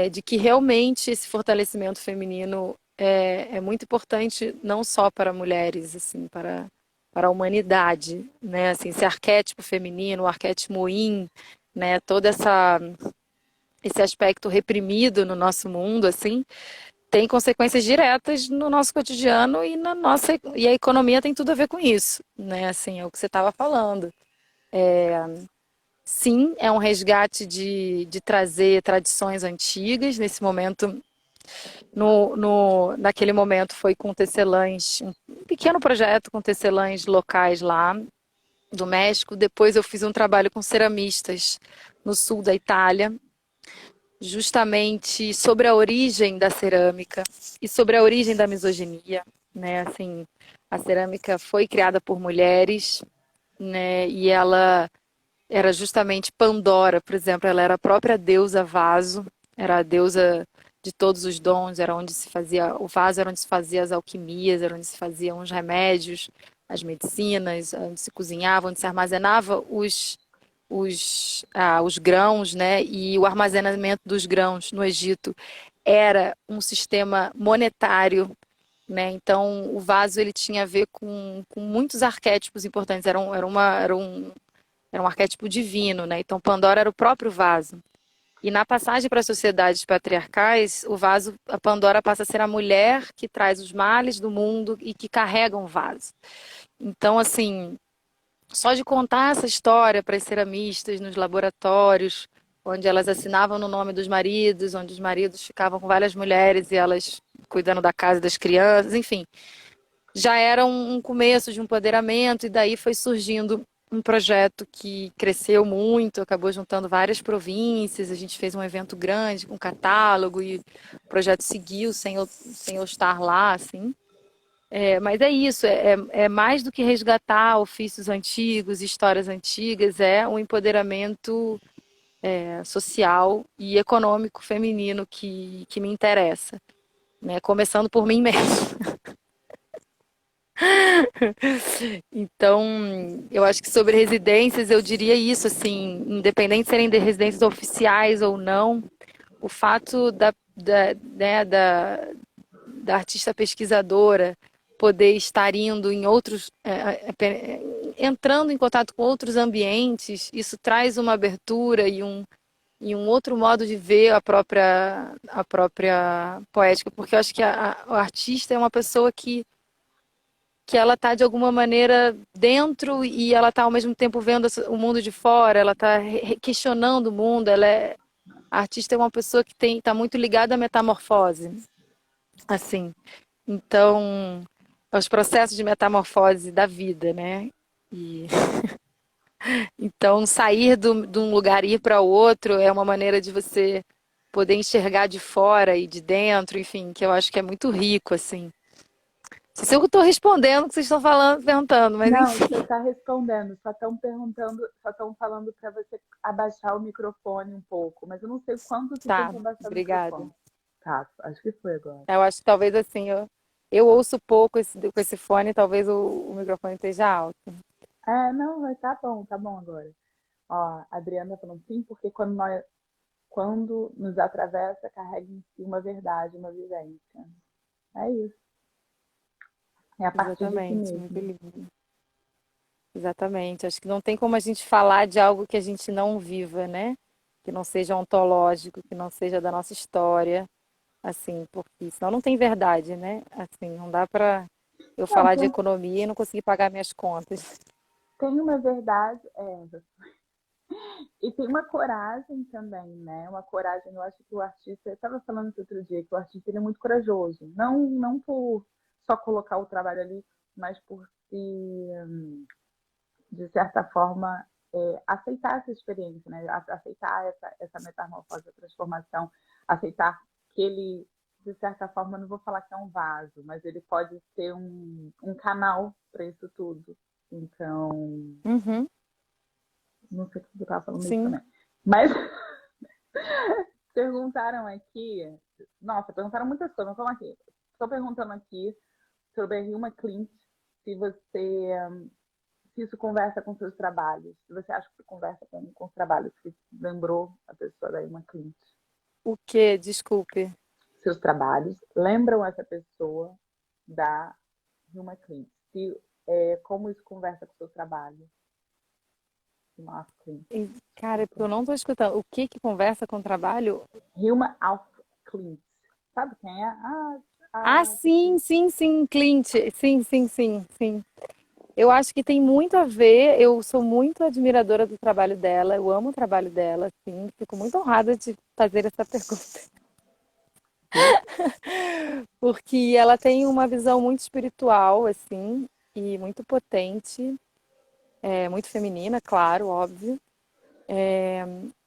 de que realmente esse fortalecimento feminino é muito importante não só para mulheres, assim, para a humanidade, né? Assim, esse arquétipo feminino, o arquétipo yin, né? Esse aspecto reprimido no nosso mundo, assim, tem consequências diretas no nosso cotidiano e e a economia tem tudo a ver com isso, né? Assim, é o que você estava falando. Sim, é um resgate de trazer tradições antigas. Nesse momento, naquele momento, foi com tecelãs, um pequeno projeto com tecelãs locais lá do México. Depois, eu fiz um trabalho com ceramistas no sul da Itália, justamente sobre a origem da cerâmica e sobre a origem da misoginia, né? Assim, a cerâmica foi criada por mulheres, né? E ela era justamente Pandora, por exemplo, ela era a própria deusa vaso, era a deusa de todos os dons, era onde se fazia, o vaso era onde se fazia as alquimias, era onde se faziam os remédios, as medicinas, onde se cozinhava, onde se armazenava os grãos, né? E o armazenamento dos grãos no Egito era um sistema monetário, né? Então o vaso ele tinha a ver com muitos arquétipos importantes, era um arquétipo divino, né? Então Pandora era o próprio vaso. E na passagem para as sociedades patriarcais, a Pandora passa a ser a mulher que traz os males do mundo e que carrega um vaso. Então, assim, só de contar essa história para as ceramistas nos laboratórios, onde elas assinavam no nome dos maridos, onde os maridos ficavam com várias mulheres e elas cuidando da casa das crianças, enfim, já era um começo de um empoderamento, e daí foi surgindo um projeto que cresceu muito, acabou juntando várias províncias, a gente fez um evento grande com catálogo e o projeto seguiu sem eu estar lá, assim. Mas é isso, é mais do que resgatar ofícios antigos, histórias antigas, é um empoderamento social e econômico feminino que me interessa, né? Começando por mim mesma. Então, eu acho que sobre residências eu diria isso, assim, independente de serem de residências oficiais ou não, o fato da artista pesquisadora poder estar indo em outros, entrando em contato com outros ambientes, isso traz uma abertura e um outro modo de ver a própria poética, porque eu acho que o artista é uma pessoa que ela está de alguma maneira dentro e ela está ao mesmo tempo vendo o mundo de fora, ela está questionando o mundo, a artista é uma pessoa que está muito ligada à metamorfose, assim. Então, aos processos de metamorfose da vida, né? E então sair de um lugar e ir para outro é uma maneira de você poder enxergar de fora e de dentro, enfim, que eu acho que é muito rico, assim. Não sei se eu estou respondendo o que vocês estão falando, perguntando, mas Não, enfim. você está respondendo, só estão perguntando, só estão falando para você abaixar o microfone um pouco, mas eu não sei o quanto que tem Tá, que abaixar o obrigada. microfone, Tá, acho que foi agora. Eu acho que talvez assim, eu ouço pouco com esse fone, talvez o microfone esteja alto. Não, mas tá bom agora. Ó, a Adriana tá falando sim, porque quando nos atravessa, carrega em si uma verdade, uma vivência. É isso. É a partir de si Exatamente, muito mesmo. lindo. Exatamente. Acho que não tem como a gente falar de algo que a gente não viva, né? Que não seja ontológico, que não seja da nossa história, assim, porque senão não tem verdade, né? Assim, não dá para eu Não, falar de economia e não conseguir pagar minhas contas. tem uma verdade, e tem uma coragem também, né? Uma coragem, eu acho que o artista, eu estava falando isso outro dia, que o artista ele é muito corajoso. Não por só colocar o trabalho ali, mas por se, de certa forma, aceitar essa experiência, né? Aceitar essa metamorfose, essa transformação, aceitar que ele, de certa forma, não vou falar que é um vaso, mas ele pode ser um canal para isso tudo. Então, Uhum, não sei o que eu estava falando isso sim. também. Mas perguntaram aqui, nossa, perguntaram muitas coisas, vamos aqui. Estou perguntando aqui sobre a Hilma Klint, se você, se isso conversa com seus trabalhos, se você acha que isso conversa com os trabalhos, se lembrou a pessoa da Hilma Klint. O quê? Desculpe. Seus trabalhos lembram essa pessoa da Hilma Klint. Se, como isso conversa com o seu trabalho. Hilma Klint. Cara, eu não estou escutando. O que que conversa com o trabalho? Hilma Af Klint. Sabe quem é? Ah, sim, sim, sim, Clint. Sim, sim, sim, sim. Eu acho que tem muito a ver. Eu sou muito admiradora do trabalho dela. Eu amo o trabalho dela, sim. Fico muito honrada de fazer essa pergunta. Porque ela tem uma visão muito espiritual, assim, e muito potente, muito feminina, claro, óbvio.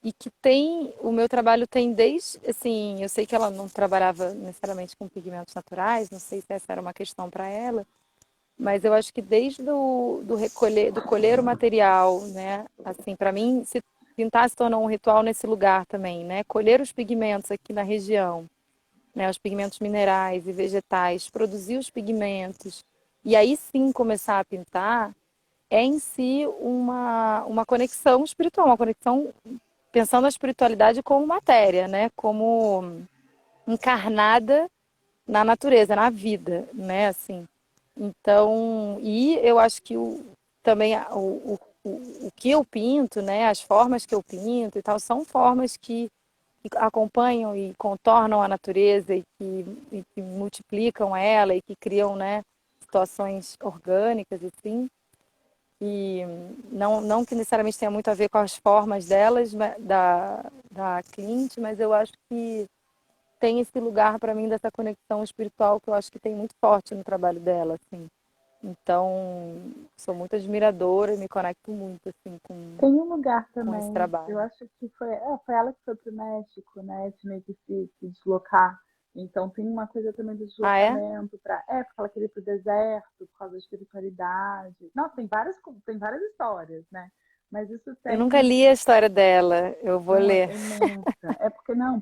E que tem, o meu trabalho tem desde, assim, eu sei que ela não trabalhava necessariamente com pigmentos naturais, não sei se essa era uma questão para ela, mas eu acho que desde do recolher, do colher o material, né, assim, para mim, se pintar se tornou um ritual nesse lugar também, né, colher os pigmentos aqui na região, né, os pigmentos minerais e vegetais, produzir os pigmentos, e aí sim começar a pintar, é em si uma conexão espiritual, uma conexão pensando a espiritualidade como matéria, né? Como encarnada na natureza, na vida, né? Assim. Então, e eu acho que também o que eu pinto, né? As formas que eu pinto e tal, são formas que acompanham e contornam a natureza e que multiplicam ela e que criam, né? Situações orgânicas, assim. E não que necessariamente tenha muito a ver com as formas delas, da Clint, mas eu acho que tem esse lugar para mim dessa conexão espiritual que eu acho que tem muito forte no trabalho dela, assim. Então, sou muito admiradora e me conecto muito assim Tem um lugar com esse também, eu trabalho. acho que foi ela que foi pro México, né? Tinha que se deslocar. Então tem uma coisa também do Ah, é? deslocamento porque ela queria ir pro deserto, por causa da espiritualidade. Nossa, tem várias histórias, né? Mas isso Eu nunca tem li a história dela, eu vou não, ler. é imensa.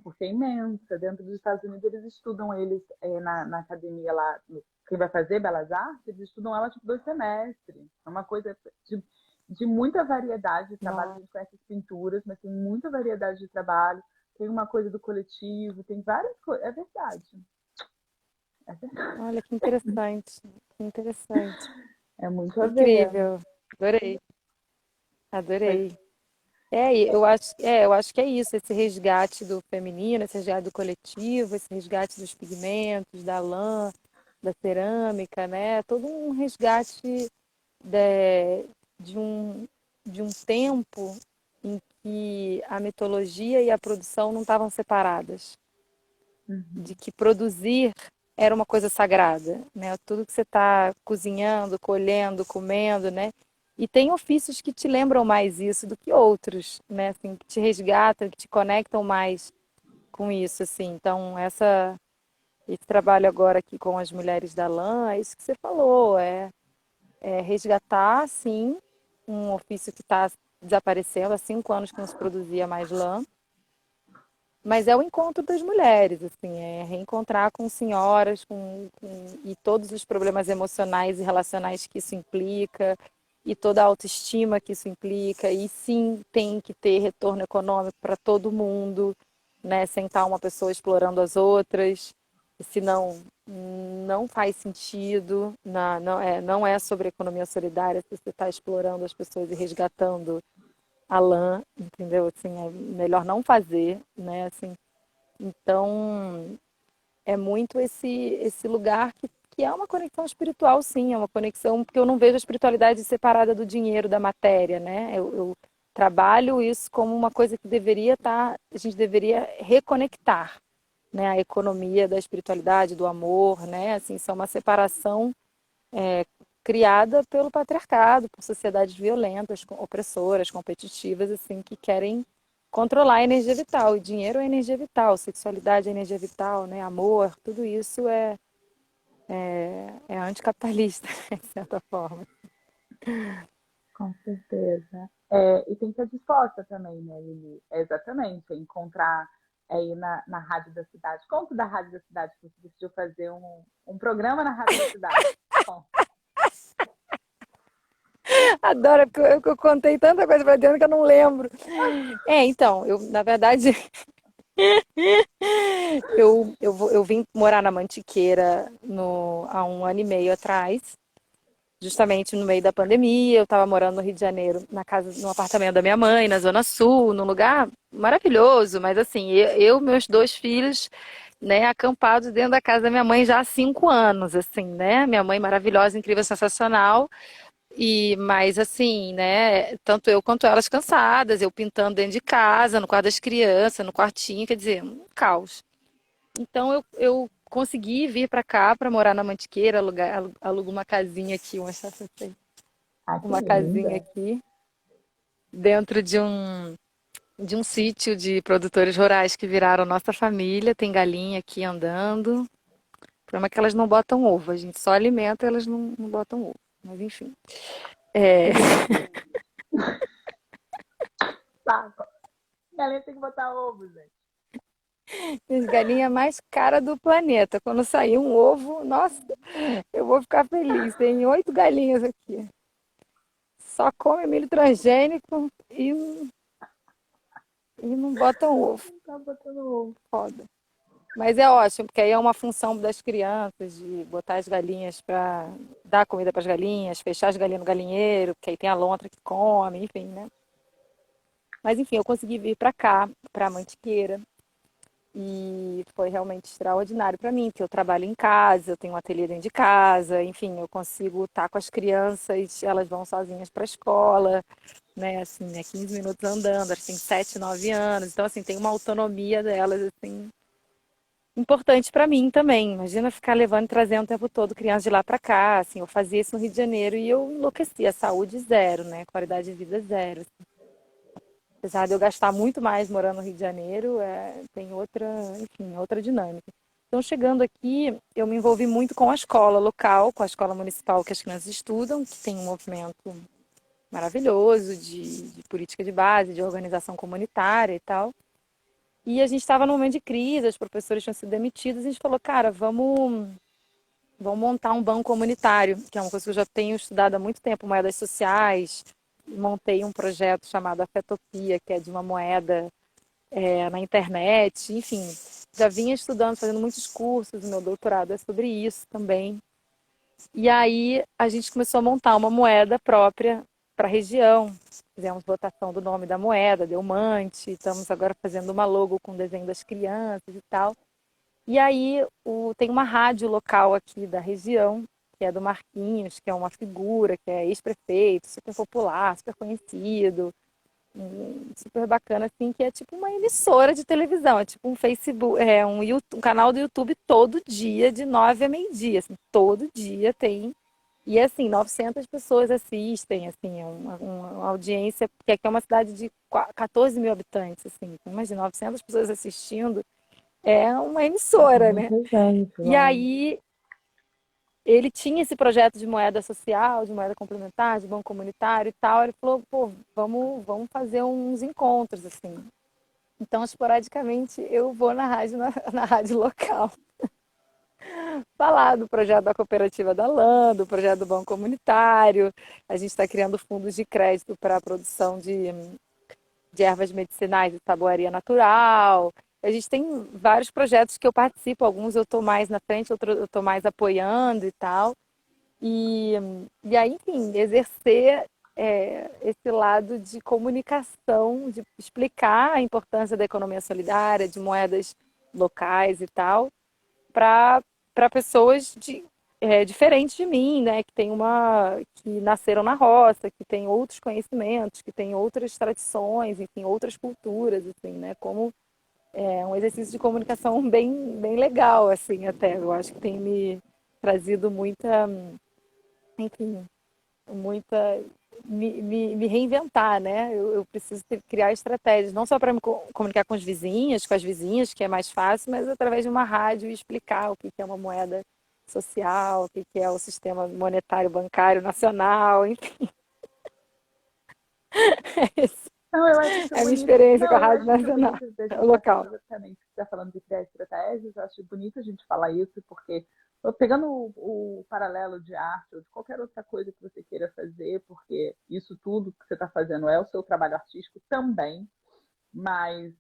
Porque é imensa. Dentro dos Estados Unidos, eles estudam eles na academia lá, quem vai fazer Belas Artes, eles estudam ela tipo 2 semestres. É uma coisa de muita variedade de trabalho. A Nossa, gente conhece as pinturas, mas tem muita variedade de trabalho. Tem uma coisa do coletivo, tem várias coisas. É verdade. É verdade. olha que interessante, que interessante. É muito a ver. Incrível. Adorei, Mas, adorei. E eu acho que é isso, esse resgate do feminino, esse resgate do coletivo, esse resgate dos pigmentos, da lã, da cerâmica, né? Todo um resgate de, de um, de um tempo em que a mitologia e a produção não estavam separadas, de que produzir era uma coisa sagrada, né? Tudo que você está cozinhando, colhendo, comendo, né? E tem ofícios que te lembram mais isso do que outros, né? Assim, que te resgatam, que te conectam mais com isso, assim. Então, esse trabalho agora aqui com as mulheres da lã, é isso que você falou, é resgatar, sim, um ofício que está desaparecendo há 5 anos que não se produzia mais lã, mas é o encontro das mulheres, assim, é reencontrar com senhoras, e todos os problemas emocionais e relacionais que isso implica, e toda a autoestima que isso implica, e sim, tem que ter retorno econômico para todo mundo, né? Sem estar uma pessoa explorando as outras, senão não faz sentido, não é sobre economia solidária se você está explorando as pessoas e resgatando a lã, entendeu? Assim, é melhor não fazer, né? Assim, então, é muito esse lugar que é uma conexão espiritual, sim, é uma conexão, porque eu não vejo a espiritualidade separada do dinheiro, da matéria, né? Eu trabalho isso como uma coisa que deveria estar, a gente deveria reconectar, né? A economia da espiritualidade, do amor, né? Assim, são uma separação criada pelo patriarcado, por sociedades violentas, opressoras, competitivas, assim, que querem controlar a energia vital. E dinheiro é energia vital, sexualidade é energia vital, né? Amor, tudo isso é anticapitalista, de certa forma. Com certeza. E tem que estar disposta também, né, Lili? Exatamente, encontrar aí na Rádio da Cidade. Conta da Rádio da Cidade que você decidiu fazer um programa na Rádio da Cidade. Conta. Adoro, porque eu contei tanta coisa pra dentro que eu não lembro. Então, na verdade, eu vim morar na Mantiqueira há 1 ano e meio atrás, justamente no meio da pandemia. Eu estava morando no Rio de Janeiro, no apartamento da minha mãe, na Zona Sul, num lugar maravilhoso, mas assim, meus 2 filhos, né, acampados dentro da casa da minha mãe já há 5 anos, assim, né? Minha mãe maravilhosa, incrível, sensacional. Mas assim, né, tanto eu quanto elas cansadas, eu pintando dentro de casa, no quarto das crianças, no quartinho, quer dizer, um caos. Então eu consegui vir para cá para morar na Mantiqueira, alugo uma casinha aqui, Ah, que uma casinha linda. aqui dentro de um sítio de produtores rurais que viraram nossa família. Tem galinha aqui andando. O problema é que elas não botam ovo, a gente só alimenta, elas não botam ovo. Mas enfim. É, Saco. Galinha tem que botar ovo, gente. as galinhas mais caras do planeta. Quando sair um ovo, nossa, eu vou ficar feliz. Tem 8 galinhas aqui. Só come milho transgênico e não botam ovo. Não tá botando ovo. Foda. Mas é ótimo, porque aí é uma função das crianças de botar as galinhas para dar comida para as galinhas, fechar as galinhas no galinheiro, porque aí tem a lontra que come, enfim, né? Mas enfim, eu consegui vir para cá, para Mantiqueira, e foi realmente extraordinário para mim, porque eu trabalho em casa, eu tenho um ateliê dentro de casa, enfim, eu consigo estar com as crianças, elas vão sozinhas para a escola, né? Assim, né? 15 minutos andando, elas têm 7, 9 anos, então assim, tem uma autonomia delas, assim, importante para mim também. Imagina ficar levando e trazendo o tempo todo criança de lá para cá. Assim, eu fazia isso no Rio de Janeiro e eu enlouquecia. Saúde zero, né? Qualidade de vida zero. Apesar de eu gastar muito mais morando no Rio de Janeiro, tem outra, enfim, outra dinâmica. Então, chegando aqui, eu me envolvi muito com a escola local, com a escola municipal que as crianças estudam, que tem um movimento maravilhoso de política de base, de organização comunitária e tal. E a gente estava num momento de crise, os professores tinham sido demitidos, e a gente falou, cara, vamos montar um banco comunitário, que é uma coisa que eu já tenho estudado há muito tempo, moedas sociais. Montei um projeto chamado Afetopia, que é de uma moeda na internet, enfim. Já vinha estudando, fazendo muitos cursos, o meu doutorado é sobre isso também. E aí a gente começou a montar uma moeda própria para a região. Fizemos votação do nome da moeda, deu Mante, estamos agora fazendo uma logo com desenho das crianças e tal. E aí tem uma rádio local aqui da região, que é do Marquinhos, que é uma figura, que é ex-prefeito, super popular, super conhecido, super bacana, assim, que é tipo uma emissora de televisão, é tipo um Facebook, um canal do YouTube todo dia, de 9 a meio-dia, assim, todo dia tem. E assim, 900 pessoas assistem, assim, é uma audiência, porque aqui é uma cidade de 14 mil habitantes, assim, então, imagina, 900 pessoas assistindo, é uma É emissora, né? muita gente, E lá. aí ele tinha esse projeto de moeda social, de moeda complementar, de banco comunitário e tal. Ele falou, pô, vamos fazer uns encontros, assim. Então, esporadicamente, eu vou na rádio, na rádio local, falar do projeto da cooperativa da lã, do projeto do Banco Comunitário. A gente está criando fundos de crédito para a produção de ervas medicinais de tabuaria natural. A gente tem vários projetos que eu participo, alguns eu estou mais na frente, outros eu estou mais apoiando e tal. E, e aí, enfim, exercer esse lado de comunicação, de explicar a importância da economia solidária, de moedas locais e tal, para pessoas diferentes de mim, né, que nasceram na roça, que têm outros conhecimentos, que têm outras tradições, enfim, outras culturas, assim, né, como um exercício de comunicação bem legal, assim, até. Eu acho que tem me trazido muita, enfim, muita me reinventar, né? Eu preciso criar estratégias, não só para me comunicar com os vizinhos, com as vizinhas, que é mais fácil, mas através de uma rádio e explicar o que é uma moeda social, o que é o sistema monetário bancário nacional, enfim. Não, eu acho isso É a minha bonito. experiência com Não, a eu Rádio acho isso Nacional, bonito da gente estar local. falando exatamente. Você está falando de criar estratégias, eu acho bonito a gente falar isso, porque pegando o paralelo de arte ou de qualquer outra coisa que você queira fazer, porque isso tudo que você está fazendo é o seu trabalho artístico também, mas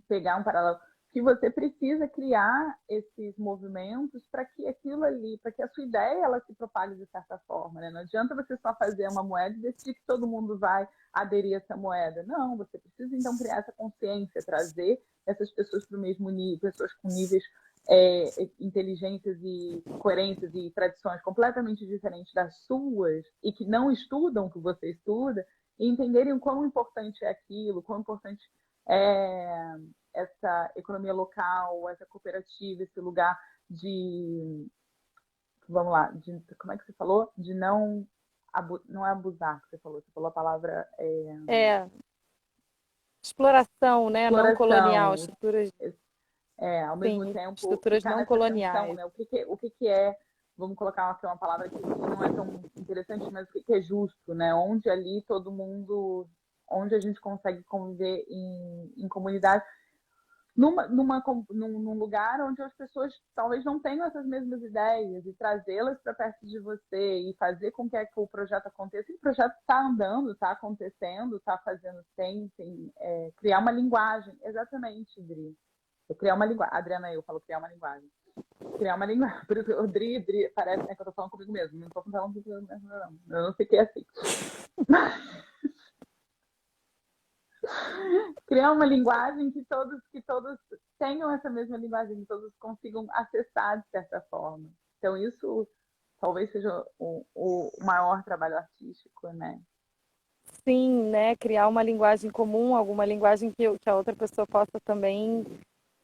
pegar um paralelo que você precisa criar esses movimentos para que aquilo ali, para que a sua ideia ela se propague de certa forma, né? Não adianta você só fazer uma moeda e decidir que todo mundo vai aderir a essa moeda. Não, você precisa então criar essa consciência, trazer essas pessoas para o mesmo nível, pessoas com níveis inteligências e coerências e tradições completamente diferentes das suas e que não estudam o que você estuda, e entenderem o quão importante é aquilo, quão importante é essa economia local, essa cooperativa, esse lugar de, vamos lá, como é que você falou? De não é abusar que você falou a palavra Exploração, né? Não colonial, exploração, estruturas, ao mesmo sim, tempo estruturas ficar não nessa tensão, coloniais. né? O que é, vamos colocar aqui uma palavra que não é tão interessante, mas o que é justo, né? Onde ali todo mundo, onde a gente consegue conviver em comunidade, num lugar onde as pessoas talvez não tenham essas mesmas ideias e trazê-las para perto de você e fazer com que o projeto aconteça. E o projeto está andando, está acontecendo, está fazendo criar uma linguagem. Exatamente, Dri. Criar uma linguagem. Adriana, eu falo criar uma linguagem. Criar uma linguagem. Por isso, o Dri, parece, né, que eu tô falando comigo mesmo. Não tô falando comigo mesmo, não. Eu não fiquei assim. Criar uma linguagem que todos tenham essa mesma linguagem, que todos consigam acessar de certa forma. Então, isso talvez seja o maior trabalho artístico, né? Sim, né? Criar uma linguagem comum, alguma linguagem que a outra pessoa possa também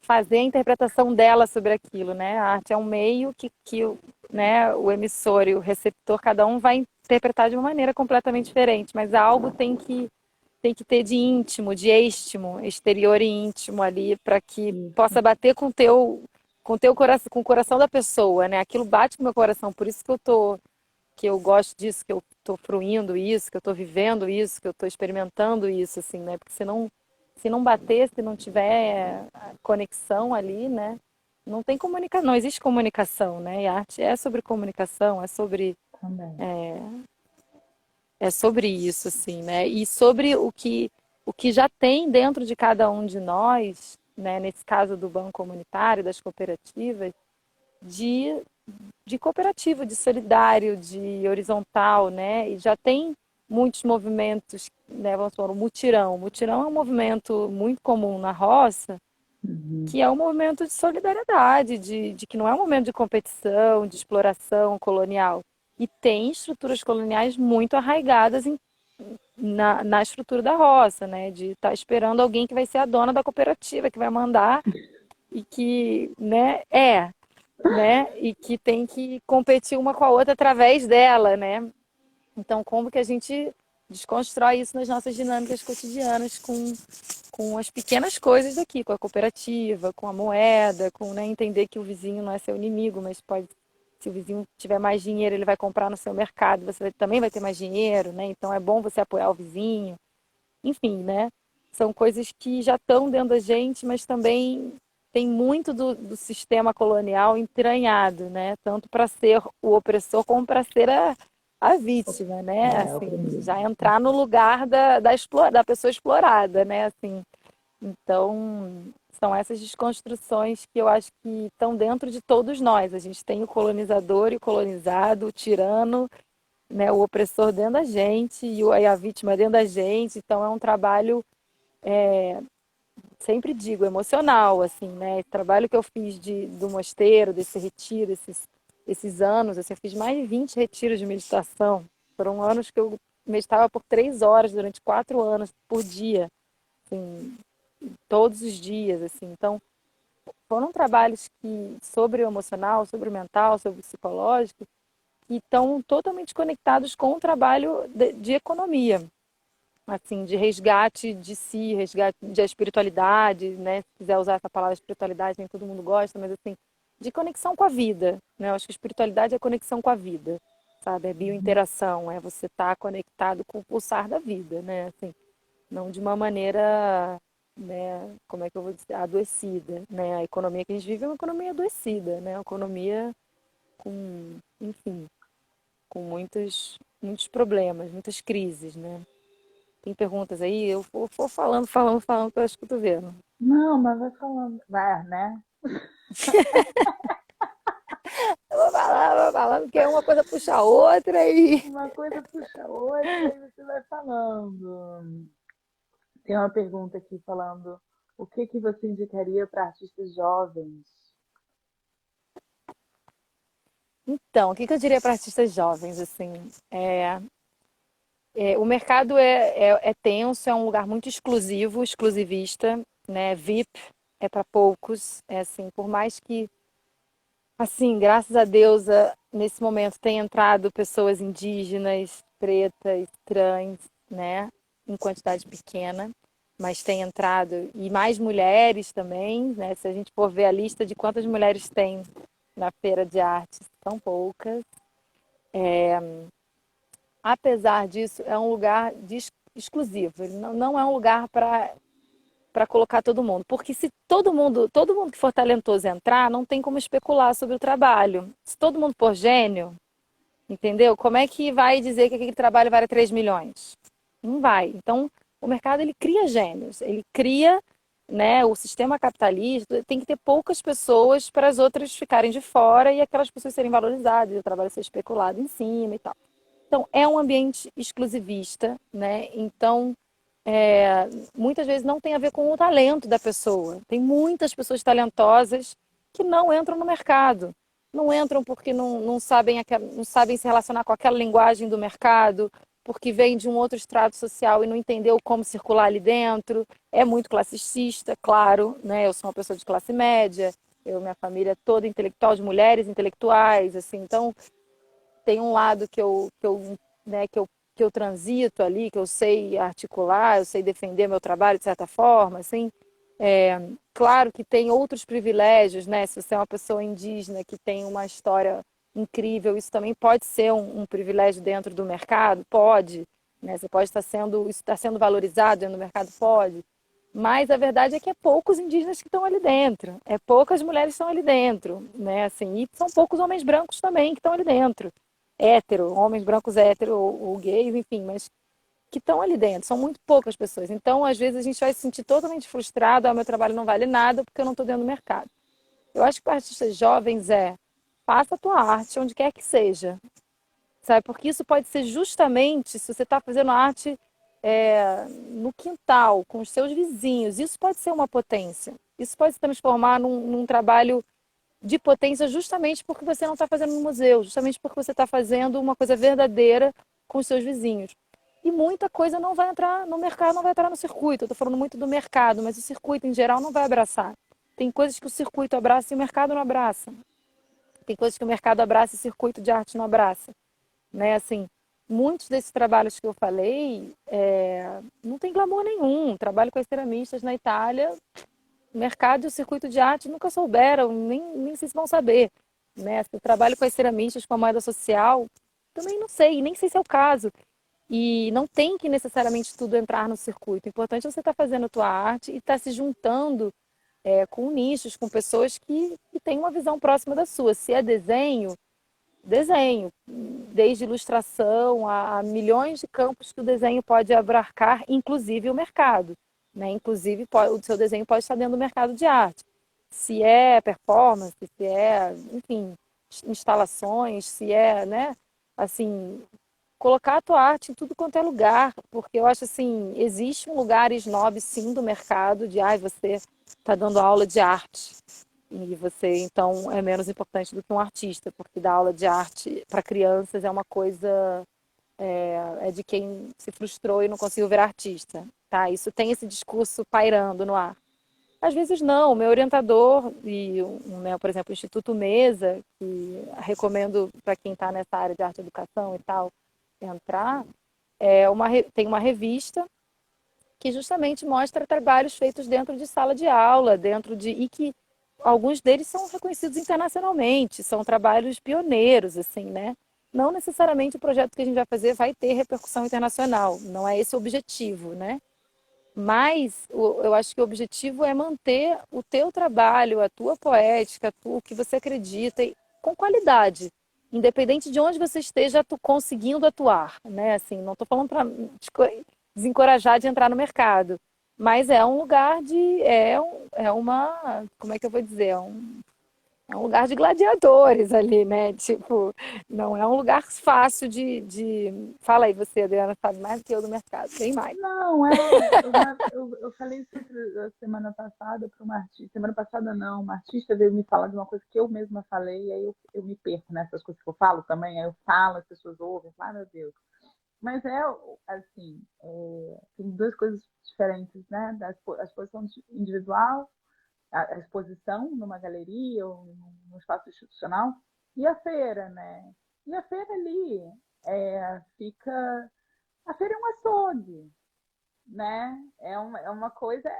fazer a interpretação dela sobre aquilo, né? A arte é um meio que né, o emissor e o receptor, cada um vai interpretar de uma maneira completamente diferente, mas algo tem que ter de íntimo, de êxtimo, exterior e íntimo ali, para que possa bater com o coração, com o coração da pessoa, né? Aquilo bate com o meu coração, por isso que eu gosto disso, que eu estou fruindo isso, que eu estou vivendo isso, que eu estou experimentando isso, assim, né? Porque se não bater, se não tiver conexão ali, né? Não tem comunicação, não existe comunicação, né? E a arte é sobre comunicação, Também. é sobre isso, assim, né? E sobre o que já tem dentro de cada um de nós, né? Nesse caso do banco comunitário, das cooperativas, de, de cooperativo, de solidário, de horizontal, né? E já tem muitos movimentos, né? Vamos falar, o mutirão. O mutirão é um movimento muito comum na roça, que é um movimento de solidariedade, de que não é um momento de competição, de exploração colonial. E tem estruturas coloniais muito arraigadas na estrutura da roça, né? De estar esperando alguém que vai ser a dona da cooperativa, que vai mandar e que, né? E que tem que competir uma com a outra através dela, né? Então, como que a gente desconstrói isso nas nossas dinâmicas cotidianas com as pequenas coisas daqui, com a cooperativa, com a moeda, com, né, entender que o vizinho não é seu inimigo, mas pode, se o vizinho tiver mais dinheiro, ele vai comprar no seu mercado, você também vai ter mais dinheiro, né? Então é bom você apoiar o vizinho. Enfim, né? são coisas que já estão dentro da gente, mas também tem muito do sistema colonial entranhado, né? Tanto para ser o opressor como para ser a vítima, né? Assim, já entrar no lugar da pessoa explorada, né? Assim, então, são essas desconstruções que eu acho que estão dentro de todos nós. A gente tem o colonizador e o colonizado, o tirano, né, o opressor dentro da gente e a vítima dentro da gente. Então, é um trabalho, sempre digo, emocional, assim, né? Esse trabalho que eu fiz do mosteiro, desse retiro, esses anos, assim, eu fiz mais de 20 retiros de meditação. Foram anos que eu meditava por 3 horas durante 4 anos por dia, assim, todos os dias, assim. Então, foram trabalhos que sobre o emocional, sobre o mental, sobre o psicológico, que estão totalmente conectados com o trabalho de economia, assim, de resgate de si, resgate da espiritualidade, né? Se quiser usar essa palavra espiritualidade, nem todo mundo gosta, mas assim, de conexão com a vida, né? Eu acho que espiritualidade é conexão com a vida, sabe? É biointeração, é você estar conectado com o pulsar da vida, né? Assim, não de uma maneira, né, como é que eu vou dizer, adoecida, né? A economia que a gente vive é uma economia adoecida, né? Uma economia com, enfim, com muitos problemas, muitas crises, né? Tem perguntas aí? Eu vou falando, que eu acho que eu tô vendo. Não, mas vai falando. Vai, né? Vou falando, porque uma coisa puxa a outra e... Uma coisa puxa a outra e você vai falando. Tem uma pergunta aqui falando o que você indicaria para artistas jovens? Então, o que eu diria para artistas jovens, assim? O mercado é tenso, é um lugar muito exclusivo, exclusivista, né? VIP é para poucos, é assim, por mais que, assim, graças a Deus, nesse momento tem entrado pessoas indígenas, pretas, trans, né? Em quantidade pequena, mas tem entrado, e mais mulheres também, né? Se a gente for ver a lista de quantas mulheres tem na feira de artes, são poucas. Apesar disso, é um lugar exclusivo. Ele não é um lugar para colocar todo mundo. Porque se todo mundo que for talentoso entrar, não tem como especular sobre o trabalho. Se todo mundo for gênio, entendeu? Como é que vai dizer que aquele trabalho vale 3 milhões? Não vai. Então, o mercado ele cria gênios, ele cria, né, o sistema capitalista tem que ter poucas pessoas para as outras ficarem de fora e aquelas pessoas serem valorizadas, e o trabalho ser especulado em cima e tal. Então, é um ambiente exclusivista, né? Então, muitas vezes não tem a ver com o talento da pessoa. Tem muitas pessoas talentosas que não entram no mercado. Não entram porque não sabem se relacionar com aquela linguagem do mercado, porque vem de um outro estrato social e não entendeu como circular ali dentro. É muito classicista, claro, né? Eu sou uma pessoa de classe média, minha família é toda intelectual, de mulheres intelectuais, assim, então tem um lado né, que eu transito ali, que eu sei articular, eu sei defender meu trabalho de certa forma, assim. Claro que tem outros privilégios, né? Se você é uma pessoa indígena que tem uma história incrível, isso também pode ser um privilégio dentro do mercado, pode, né? Você pode isso está sendo valorizado dentro do mercado, pode. Mas a verdade é que é poucos indígenas que estão ali dentro, é poucas mulheres que estão ali dentro, né? Assim, e são poucos homens brancos também que estão ali dentro, hétero, homens brancos hétero ou gays, enfim, mas que estão ali dentro, são muito poucas pessoas. Então, às vezes, a gente vai se sentir totalmente frustrado, meu trabalho não vale nada porque eu não estou dentro do mercado. Eu acho que para artistas jovens faça a tua arte onde quer que seja, sabe? Porque isso pode ser justamente se você está fazendo arte no quintal, com os seus vizinhos, isso pode ser uma potência. Isso pode se transformar num trabalho de potência justamente porque você não está fazendo no museu, justamente porque você está fazendo uma coisa verdadeira com os seus vizinhos. E muita coisa não vai entrar no mercado, não vai entrar no circuito. Eu estou falando muito do mercado, mas o circuito em geral não vai abraçar. Tem coisas que o circuito abraça e o mercado não abraça. Tem coisas que o mercado abraça e o circuito de arte não abraça. Né? Assim, muitos desses trabalhos que eu falei não tem glamour nenhum. Trabalho com as ceramistas na Itália, o mercado e o circuito de arte nunca souberam, nem sei se vão saber. Né? Se eu trabalho com as ceramistas, com a moeda social, também não sei, nem sei se é o caso. E não tem que necessariamente tudo entrar no circuito. O importante é você estar fazendo a tua arte e estar se juntando com nichos, com pessoas que têm uma visão próxima da sua. Se é desenho, desenho, desde ilustração a milhões de campos que o desenho pode abarcar, inclusive o mercado, né? Inclusive o seu desenho pode estar dentro do mercado de arte. Se é performance, se é, enfim, instalações, se é, né, assim, colocar a tua arte em tudo quanto é lugar, porque eu acho assim, existe um lugar snob sim do mercado de, você está dando aula de arte e você então é menos importante do que um artista, porque dar aula de arte para crianças é uma coisa é de quem se frustrou e não conseguiu virar artista, tá? Isso tem esse discurso pairando no ar. Às vezes não, o meu orientador e, né, por exemplo, o Instituto Mesa, que recomendo para quem está nessa área de arte e educação e tal, entrar, tem uma revista que justamente mostra trabalhos feitos dentro de sala de aula, e que alguns deles são reconhecidos internacionalmente, são trabalhos pioneiros, assim, né? Não necessariamente o projeto que a gente vai fazer vai ter repercussão internacional, não é esse o objetivo, né? Mas eu acho que o objetivo é manter o teu trabalho, a tua poética, o que você acredita, com qualidade, independente de onde você esteja conseguindo atuar, né? Assim, não estou falando para desencorajar de entrar no mercado, mas é um lugar como é que eu vou dizer? É um lugar de gladiadores ali, né? Tipo, não é um lugar fácil Fala aí você, Adriana, sabe mais do que eu do mercado, bem mais. Não, eu falei isso a semana passada para uma artista. Semana passada não, uma artista veio me falar de uma coisa que eu mesma falei, e aí eu me perco nessas coisas que eu falo também, aí eu falo, as pessoas ouvem, ai meu Deus. Mas assim, tem duas coisas diferentes, né? A exposição individual, a exposição numa galeria ou num espaço institucional, e a feira, né? E a feira ali fica. A feira é um açougue, né? É uma coisa.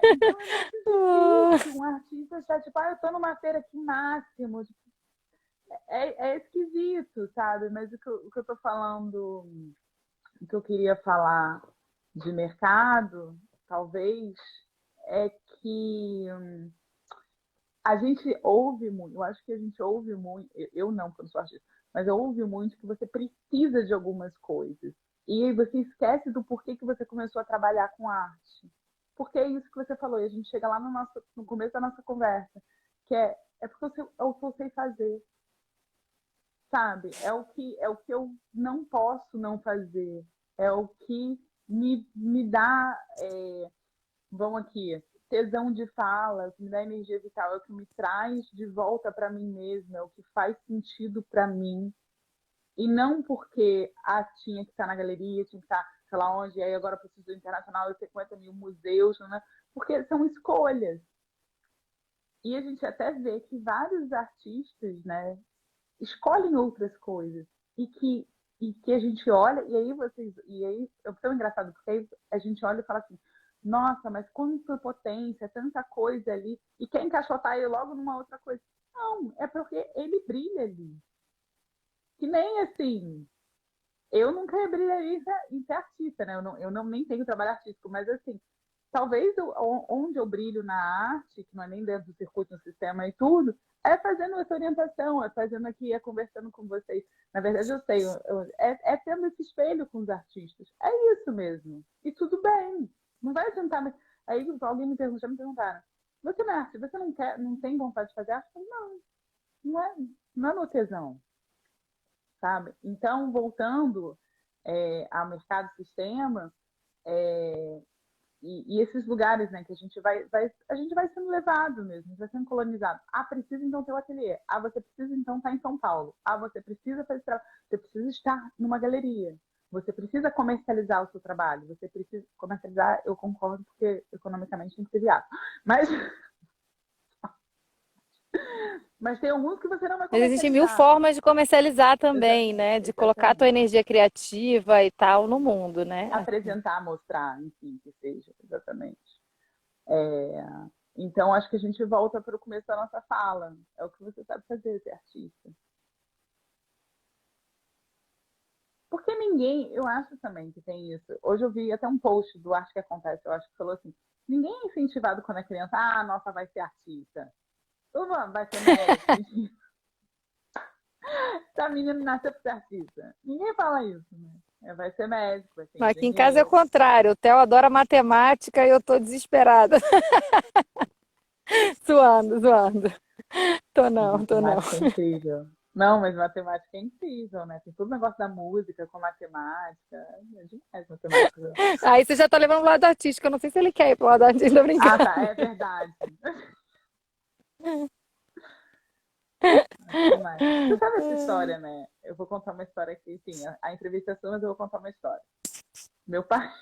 Então é muito difícil um artista achar, tipo, eu tô numa feira que máximo. Tipo, é esquisito, sabe? Mas o que eu tô falando, o que eu queria falar de mercado, talvez, é que a gente ouve muito, eu acho que a gente ouve muito, eu não, porque eu não sou artista, mas eu ouvi muito que você precisa de algumas coisas. E aí você esquece do porquê que você começou a trabalhar com arte. Porque é isso que você falou, e a gente chega lá no começo da nossa conversa, que é porque é o que eu sei fazer, sabe? É o que eu não posso não fazer, é o que me dá, vamos aqui, tesão de fala, o que me dá energia vital, é o que me traz de volta para mim mesma, é o que faz sentido para mim. E não porque tinha que estar na galeria, tinha que estar, sei lá onde, e aí agora preciso do internacional, eu 50 mil museus, né? Porque são escolhas. E a gente até vê que vários artistas, né, escolhem outras coisas. E que a gente olha, e aí é tão engraçado, porque aí a gente olha e fala assim, nossa, mas quanta potência, tanta coisa ali, e quer encaixotar ele logo numa outra coisa. Não, é porque ele brilha ali. Que nem assim, eu nunca brilharia em ser artista, né? Eu não nem tenho trabalho artístico, mas assim, talvez onde eu brilho na arte, que não é nem dentro do circuito, no sistema e tudo, é fazendo essa orientação, é fazendo aqui, é conversando com vocês. Na verdade, eu sei, é tendo esse espelho com os artistas. É isso mesmo. E tudo bem. Não vai adiantar. Aí alguém já me perguntaram, você não é arte, você não tem vontade de fazer arte? Eu falei, não é meu tesão, sabe? Então, voltando ao mercado sistema, e esses lugares, né, que a gente vai sendo levado mesmo, vai sendo colonizado. Precisa então ter o ateliê. Você precisa então estar em São Paulo. Você precisa você precisa estar numa galeria. Você precisa comercializar o seu trabalho. Você precisa comercializar, eu concordo, porque economicamente tem que ser viável. Mas tem alguns que você não vai Mas existem comercializar. 1000 formas de comercializar também, né? De colocar a tua energia criativa e tal no mundo, né? Apresentar, mostrar, enfim, que seja, exatamente. Então, acho que a gente volta para o começo da nossa fala. É o que você sabe fazer, ser artista. Porque ninguém, eu acho também que tem isso. Hoje eu vi até um post do Arte que Acontece, eu acho que falou assim, ninguém é incentivado quando é criança, nossa, vai ser artista. Ou vai ser médico. Essa menina nasceu pra ser artista. Ninguém fala isso, né? Vai ser médico, vai ser Mas aqui em casa é o engenheiro. contrário. O Theo adora matemática e eu tô desesperada. Zoando, zoando. Tô não, tô não. Matemática é incrível. Não, mas matemática é incrível, né? Tem todo o negócio da música com matemática. É demais matemática. Aí você já tá levando pro lado artístico. Eu não sei se ele quer ir pro lado artístico, tô Ah, brincando. tá, é verdade. Demais. Você sabe essa história, né? Eu vou contar uma história aqui, enfim, a entrevista é sua, mas eu vou contar uma história. Meu pai.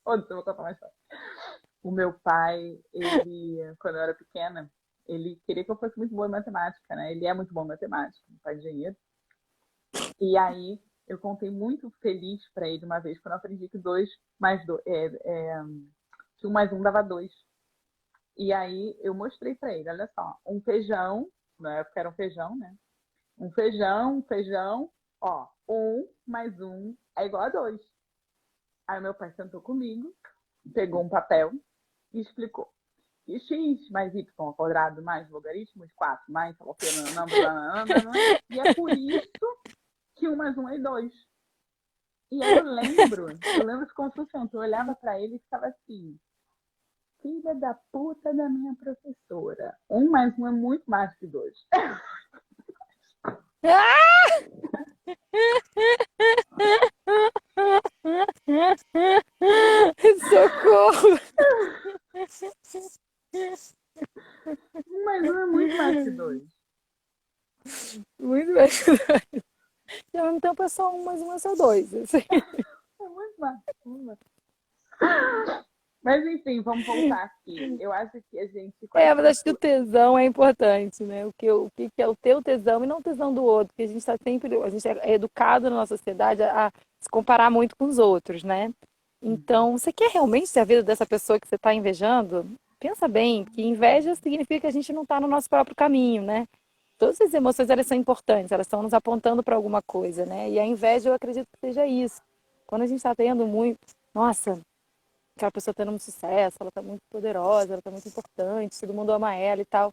Onde eu vou contar uma história? O meu pai, ele, quando eu era pequena, ele queria que eu fosse muito boa em matemática, né? Ele é muito bom em matemática, meu pai é engenheiro. E aí eu contei muito feliz para ele uma vez quando eu aprendi que que 1 mais 1 dava 2. E aí eu mostrei para ele, olha só, um feijão, na época era um feijão, né? Um feijão, ó, 1 mais 1 é igual a 2. Aí meu pai sentou comigo, pegou um papel e explicou. E x mais y ao quadrado mais logaritmo de 4 mais sei lá o que, e é por isso que 1 mais 1 é 2. E aí eu lembro que como se fosse ontem, eu olhava pra ele e ficava assim, filha da puta da minha professora. 1 mais 1 é muito mais que 2. Socorro! 1 mais 1 é muito mais que 2. Muito bem. E ao mesmo tempo é só um, mas um é só dois. Assim. É muito mais. Mas enfim, vamos voltar aqui. Eu acho que a gente. Mas acho que o tesão é importante, né? O que é o teu tesão e não o tesão do outro. Porque a gente é educado na nossa sociedade a se comparar muito com os outros, né? Então, você quer realmente ter a vida dessa pessoa que você está invejando? Pensa bem, que inveja significa que a gente não está no nosso próprio caminho, né? Todas as emoções, elas são importantes, elas estão nos apontando para alguma coisa, né? E a inveja, eu acredito que seja isso. Quando a gente está tendo muito, nossa, aquela pessoa tendo um sucesso, ela está muito poderosa, ela está muito importante, todo mundo ama ela e tal.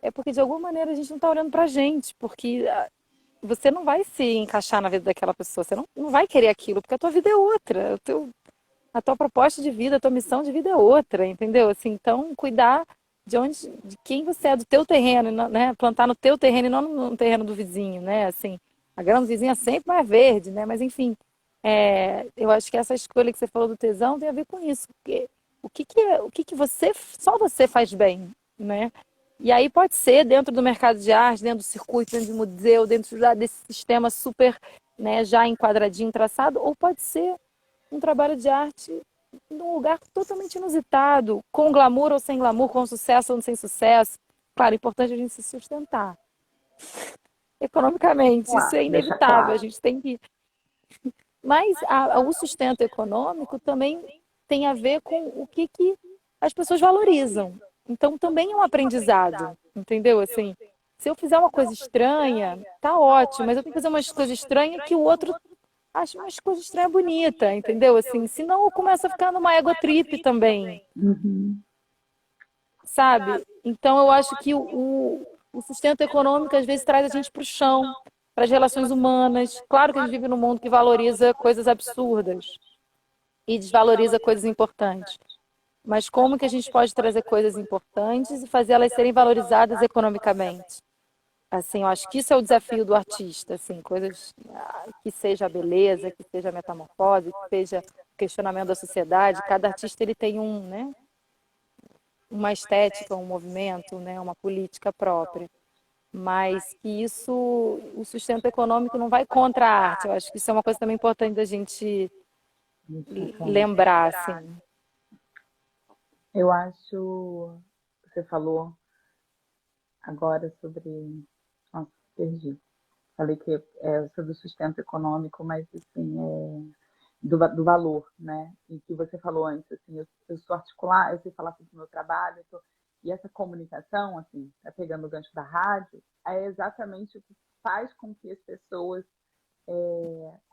É porque, de alguma maneira, a gente não está olhando para a gente, porque você não vai se encaixar na vida daquela pessoa, você não vai querer aquilo, porque a tua vida é outra, a tua proposta de vida, a tua missão de vida é outra, entendeu? Assim, então, cuidar de quem você é, do teu terreno, né? Plantar no teu terreno e não no terreno do vizinho, né? Assim, a grama do vizinho é sempre mais verde, né? Mas, enfim, eu acho que essa escolha que você falou do tesão tem a ver com isso. Porque o que você, só você faz bem, né? E aí pode ser dentro do mercado de arte, dentro do circuito, dentro do museu, dentro desse sistema super, né, já enquadradinho, traçado, ou pode ser um trabalho de arte num lugar totalmente inusitado, com glamour ou sem glamour, com sucesso ou sem sucesso. Claro, é importante a gente se sustentar economicamente, isso Claro, é deixa inevitável, a claro. gente tem que. Mas o sustento econômico também tem a ver com o que as pessoas valorizam. Então também é um aprendizado, entendeu? Assim, se eu fizer uma coisa estranha, tá ótimo, mas eu tenho que fazer uma coisa estranha que o outro acha uma coisa estranha bonita, entendeu? Assim, senão eu começo a ficar numa ego trip também, Uhum. sabe? Então eu acho que o sustento econômico às vezes traz a gente para o chão, para as relações humanas. Claro que a gente vive num mundo que valoriza coisas absurdas e desvaloriza coisas importantes. Mas como que a gente pode trazer coisas importantes e fazer elas serem valorizadas economicamente? Assim, eu acho que isso é o desafio do artista, assim, coisas que seja a beleza, que seja a metamorfose, que seja o questionamento da sociedade. Cada artista ele tem né, uma estética, um movimento, né, uma política própria. Mas que isso, o sustento econômico não vai contra a arte. Eu acho que isso é uma coisa também importante da gente lembrar, assim. Eu acho, você falou agora sobre, nossa, perdi. Falei que é sobre o sustento econômico, mas assim, do valor, né? E que você falou antes, assim, eu sou articular, eu sei falar sobre o meu trabalho, e essa comunicação, assim, tá pegando o gancho da rádio, é exatamente o que faz com que as pessoas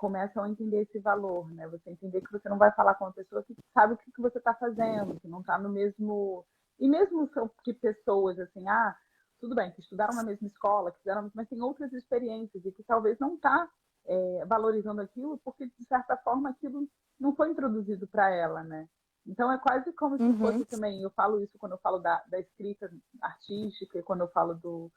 começam a entender esse valor, né? Você entender que você não vai falar com uma pessoa que sabe o que você está fazendo, que não está no mesmo... E mesmo que pessoas, assim, tudo bem, que estudaram na mesma escola, que fizeram, mas tem outras experiências e que talvez não está valorizando aquilo porque, de certa forma, aquilo não foi introduzido para ela, né? Então, é quase como se fosse também... Eu falo isso quando eu falo da escrita artística e quando eu falo do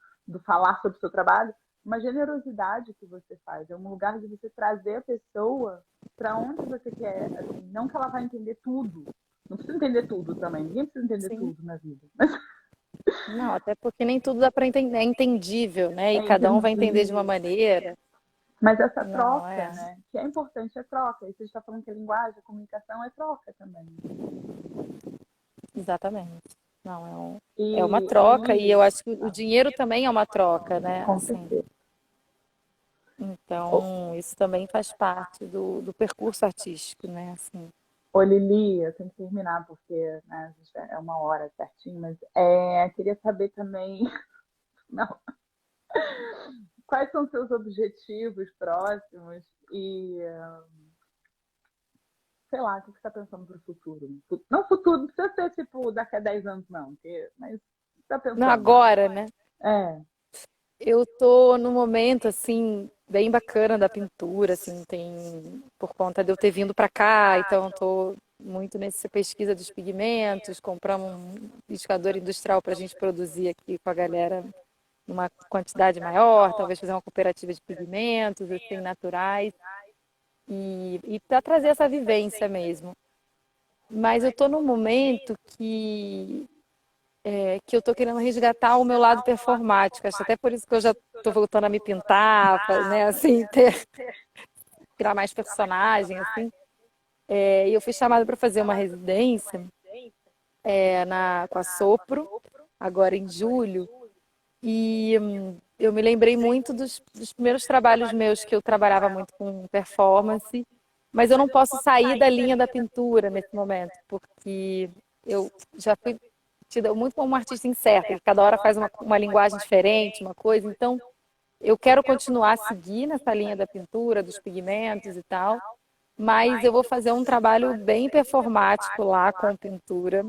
falar sobre o seu trabalho, uma generosidade que você faz. É um lugar de você trazer a pessoa para onde você quer. Assim, não que ela vai entender tudo. Não precisa entender tudo também. Ninguém precisa entender Sim. tudo na vida. Mas Não, até porque nem tudo dá para entender, é entendível, né? E é cada um vai entender de uma entendível. maneira. Mas essa Não, troca, né? Que é importante, é troca. E você está falando que a linguagem, a comunicação é troca também. Exatamente. Não, E é uma troca e eu aí, acho que o dinheiro também é uma troca, né? com Assim, certeza. então, isso também faz parte do percurso artístico, né? Assim, Ô, Lili, eu tenho que terminar porque, né, a gente é uma hora certinho, mas queria saber também, não, quais são seus objetivos próximos e, sei lá, o que você está pensando para o futuro? Não futuro, não precisa ser tipo daqui a 10 anos, não, mas o que você está não pensando? agora, né? É, Eu tô num momento assim bem bacana da pintura, assim, tem por conta de eu ter vindo para cá, então tô muito nessa pesquisa dos pigmentos, compramos um liquidificador industrial para a gente produzir aqui com a galera numa quantidade maior, talvez fazer uma cooperativa de pigmentos assim naturais e para trazer essa vivência mesmo. Mas eu tô num momento que eu tô querendo resgatar o meu lado performático. Acho até por isso que eu já tô voltando a me pintar, né, assim, criar mais personagem, assim. E eu fui chamada para fazer uma residência com a Sopro, agora em julho, e eu me lembrei muito dos primeiros trabalhos meus, que eu trabalhava muito com performance, mas eu não posso sair da linha da pintura nesse momento, porque eu já fui tida muito como uma artista incerta, que cada hora faz uma linguagem diferente, uma coisa, então eu quero continuar a seguir nessa linha da pintura, dos pigmentos e tal, mas eu vou fazer um trabalho bem performático lá com pintura.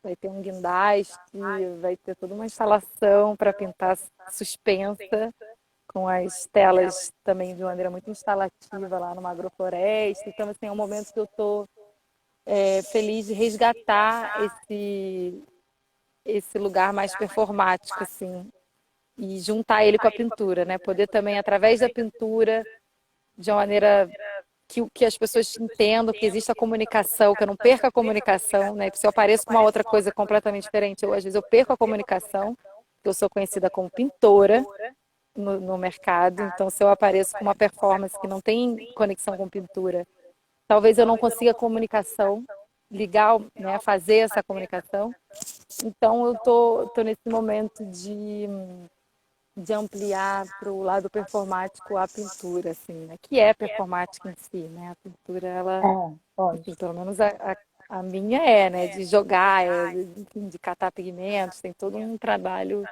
Vai ter um guindaste, vai ter toda uma instalação para pintar suspensa, com as telas também de maneira muito instalativa lá numa agrofloresta. Então, assim, é um momento que eu estou feliz de resgatar esse lugar mais performático, assim, e juntar ele com a pintura, né? Poder também, através da pintura, de uma maneira que as pessoas entendam que existe a comunicação, que eu não perca a comunicação, né? Se eu apareço com uma outra coisa completamente diferente, às vezes eu perco a comunicação, porque eu sou conhecida como pintora no mercado, então se eu apareço com uma performance que não tem conexão com pintura, talvez eu não consiga comunicação, ligar, né, fazer essa comunicação. Então eu tô nesse momento de ampliar para o lado performático a pintura, assim, né? Que é performática em si, né? A pintura, ela, pode. enfim, pelo menos a minha é, né? De jogar, enfim, de catar pigmentos, tem todo um trabalho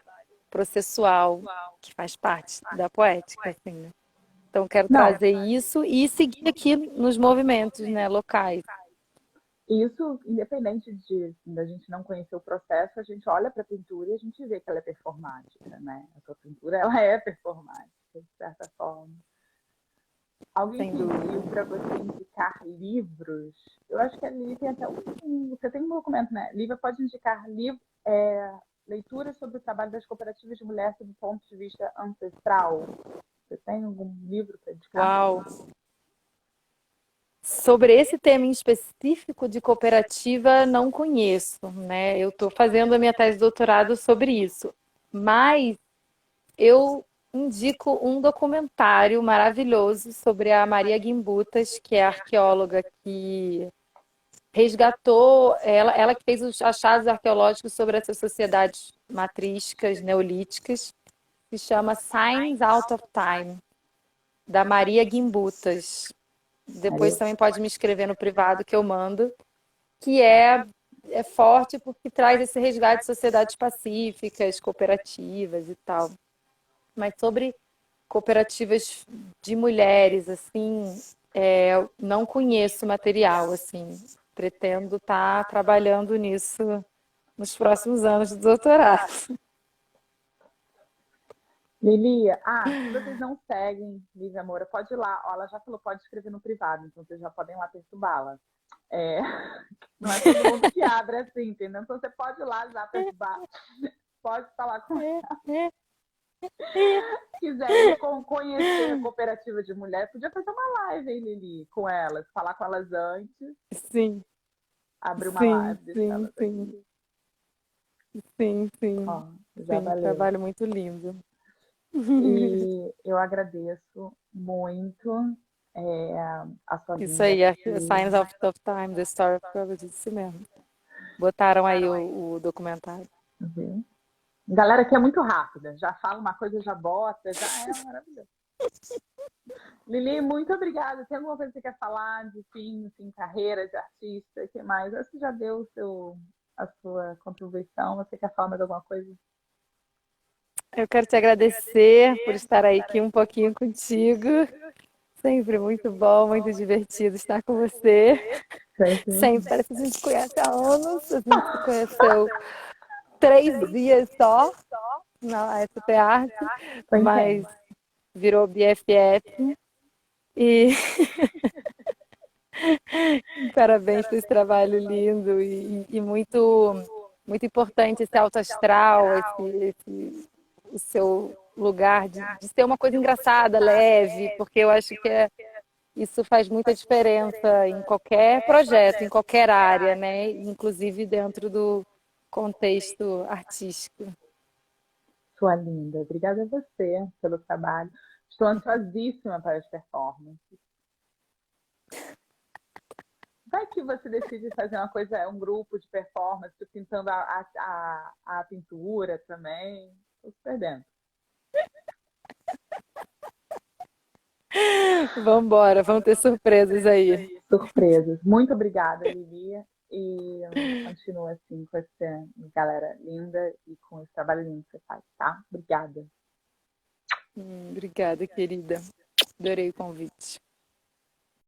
processual que faz parte da poética, assim, né? Então, quero Não, trazer isso e seguir aqui nos movimentos, né, locais. isso, independente da gente não conhecer o processo, a gente olha para a pintura e a gente vê que ela é performática, né? A sua pintura, ela é performática, de certa forma. Alguém Sem dúvida. pediu para você indicar livros. Eu acho que a Lívia tem até você tem um documento, né? Lívia pode indicar leituras sobre o trabalho das cooperativas de mulheres sob o ponto de vista ancestral. Você tem algum livro para indicar? Uau! Sobre esse tema em específico de cooperativa, não conheço, né? Eu estou fazendo a minha tese de doutorado sobre isso, mas eu indico um documentário maravilhoso sobre a Maria Guimbutas, que é a arqueóloga que resgatou, ela que fez os achados arqueológicos sobre essas sociedades matrísticas, neolíticas, se chama Signs Out of Time, da Maria Guimbutas. Depois também pode me escrever no privado que eu mando, que é forte porque traz esse resgate de sociedades pacíficas, cooperativas e tal. Mas sobre cooperativas de mulheres, assim, não conheço material, assim. Pretendo estar trabalhando nisso nos próximos anos de doutorado. Lilia, se vocês não seguem Lívia Moura, pode ir lá. Ó, ela já falou, pode escrever no privado, então vocês já podem ir lá perturbá-la. Não é todo mundo que abre assim, entendeu? Então você pode ir lá já perturbar, pode falar com ela. Se quiser conhecer a cooperativa de mulher, podia fazer uma live, hein, Lili, com elas, falar com elas antes. Sim. Abrir uma Sim, live, deixar elas aqui. Sim. Ó, já Sim, valeu. trabalho muito lindo. E eu agradeço muito a sua vinda. Isso aí, Signs of Tough Times, The Story of Privilege, isso mesmo. Botaram aí o documentário. Uhum. Galera que é muito rápida, já fala uma coisa, já bota, já é maravilhoso. Lili, muito obrigada. Tem alguma coisa que você quer falar de carreira de artista? O que mais? Acho que já deu a sua contribuição. Você quer falar mais alguma coisa? Eu quero te agradecer por estar aí aqui um pouquinho contigo. Sempre muito bom, muito divertido estar com você. Sempre, parece que a gente se conhece há anos. A gente se conheceu 3 dias só na FP Arte, mas virou BFF. E parabéns por esse trabalho lindo e muito, muito importante esse alto astral, o seu lugar de ser uma coisa engraçada, leve, porque eu acho que isso faz muita diferença em qualquer projeto, em qualquer área, né? Inclusive dentro do contexto artístico. Sua linda, obrigada a você pelo trabalho. Estou ansiosíssima para as performances. Vai que você decide fazer uma coisa, um grupo de performance, pintando a pintura também. Estou super dentro. Vamos embora, vão ter surpresas aí. Surpresas. Muito obrigada, Lili. E continua assim com essa galera linda e com esse trabalho lindo que você faz, tá? Obrigada. Obrigada, querida. Adorei o convite.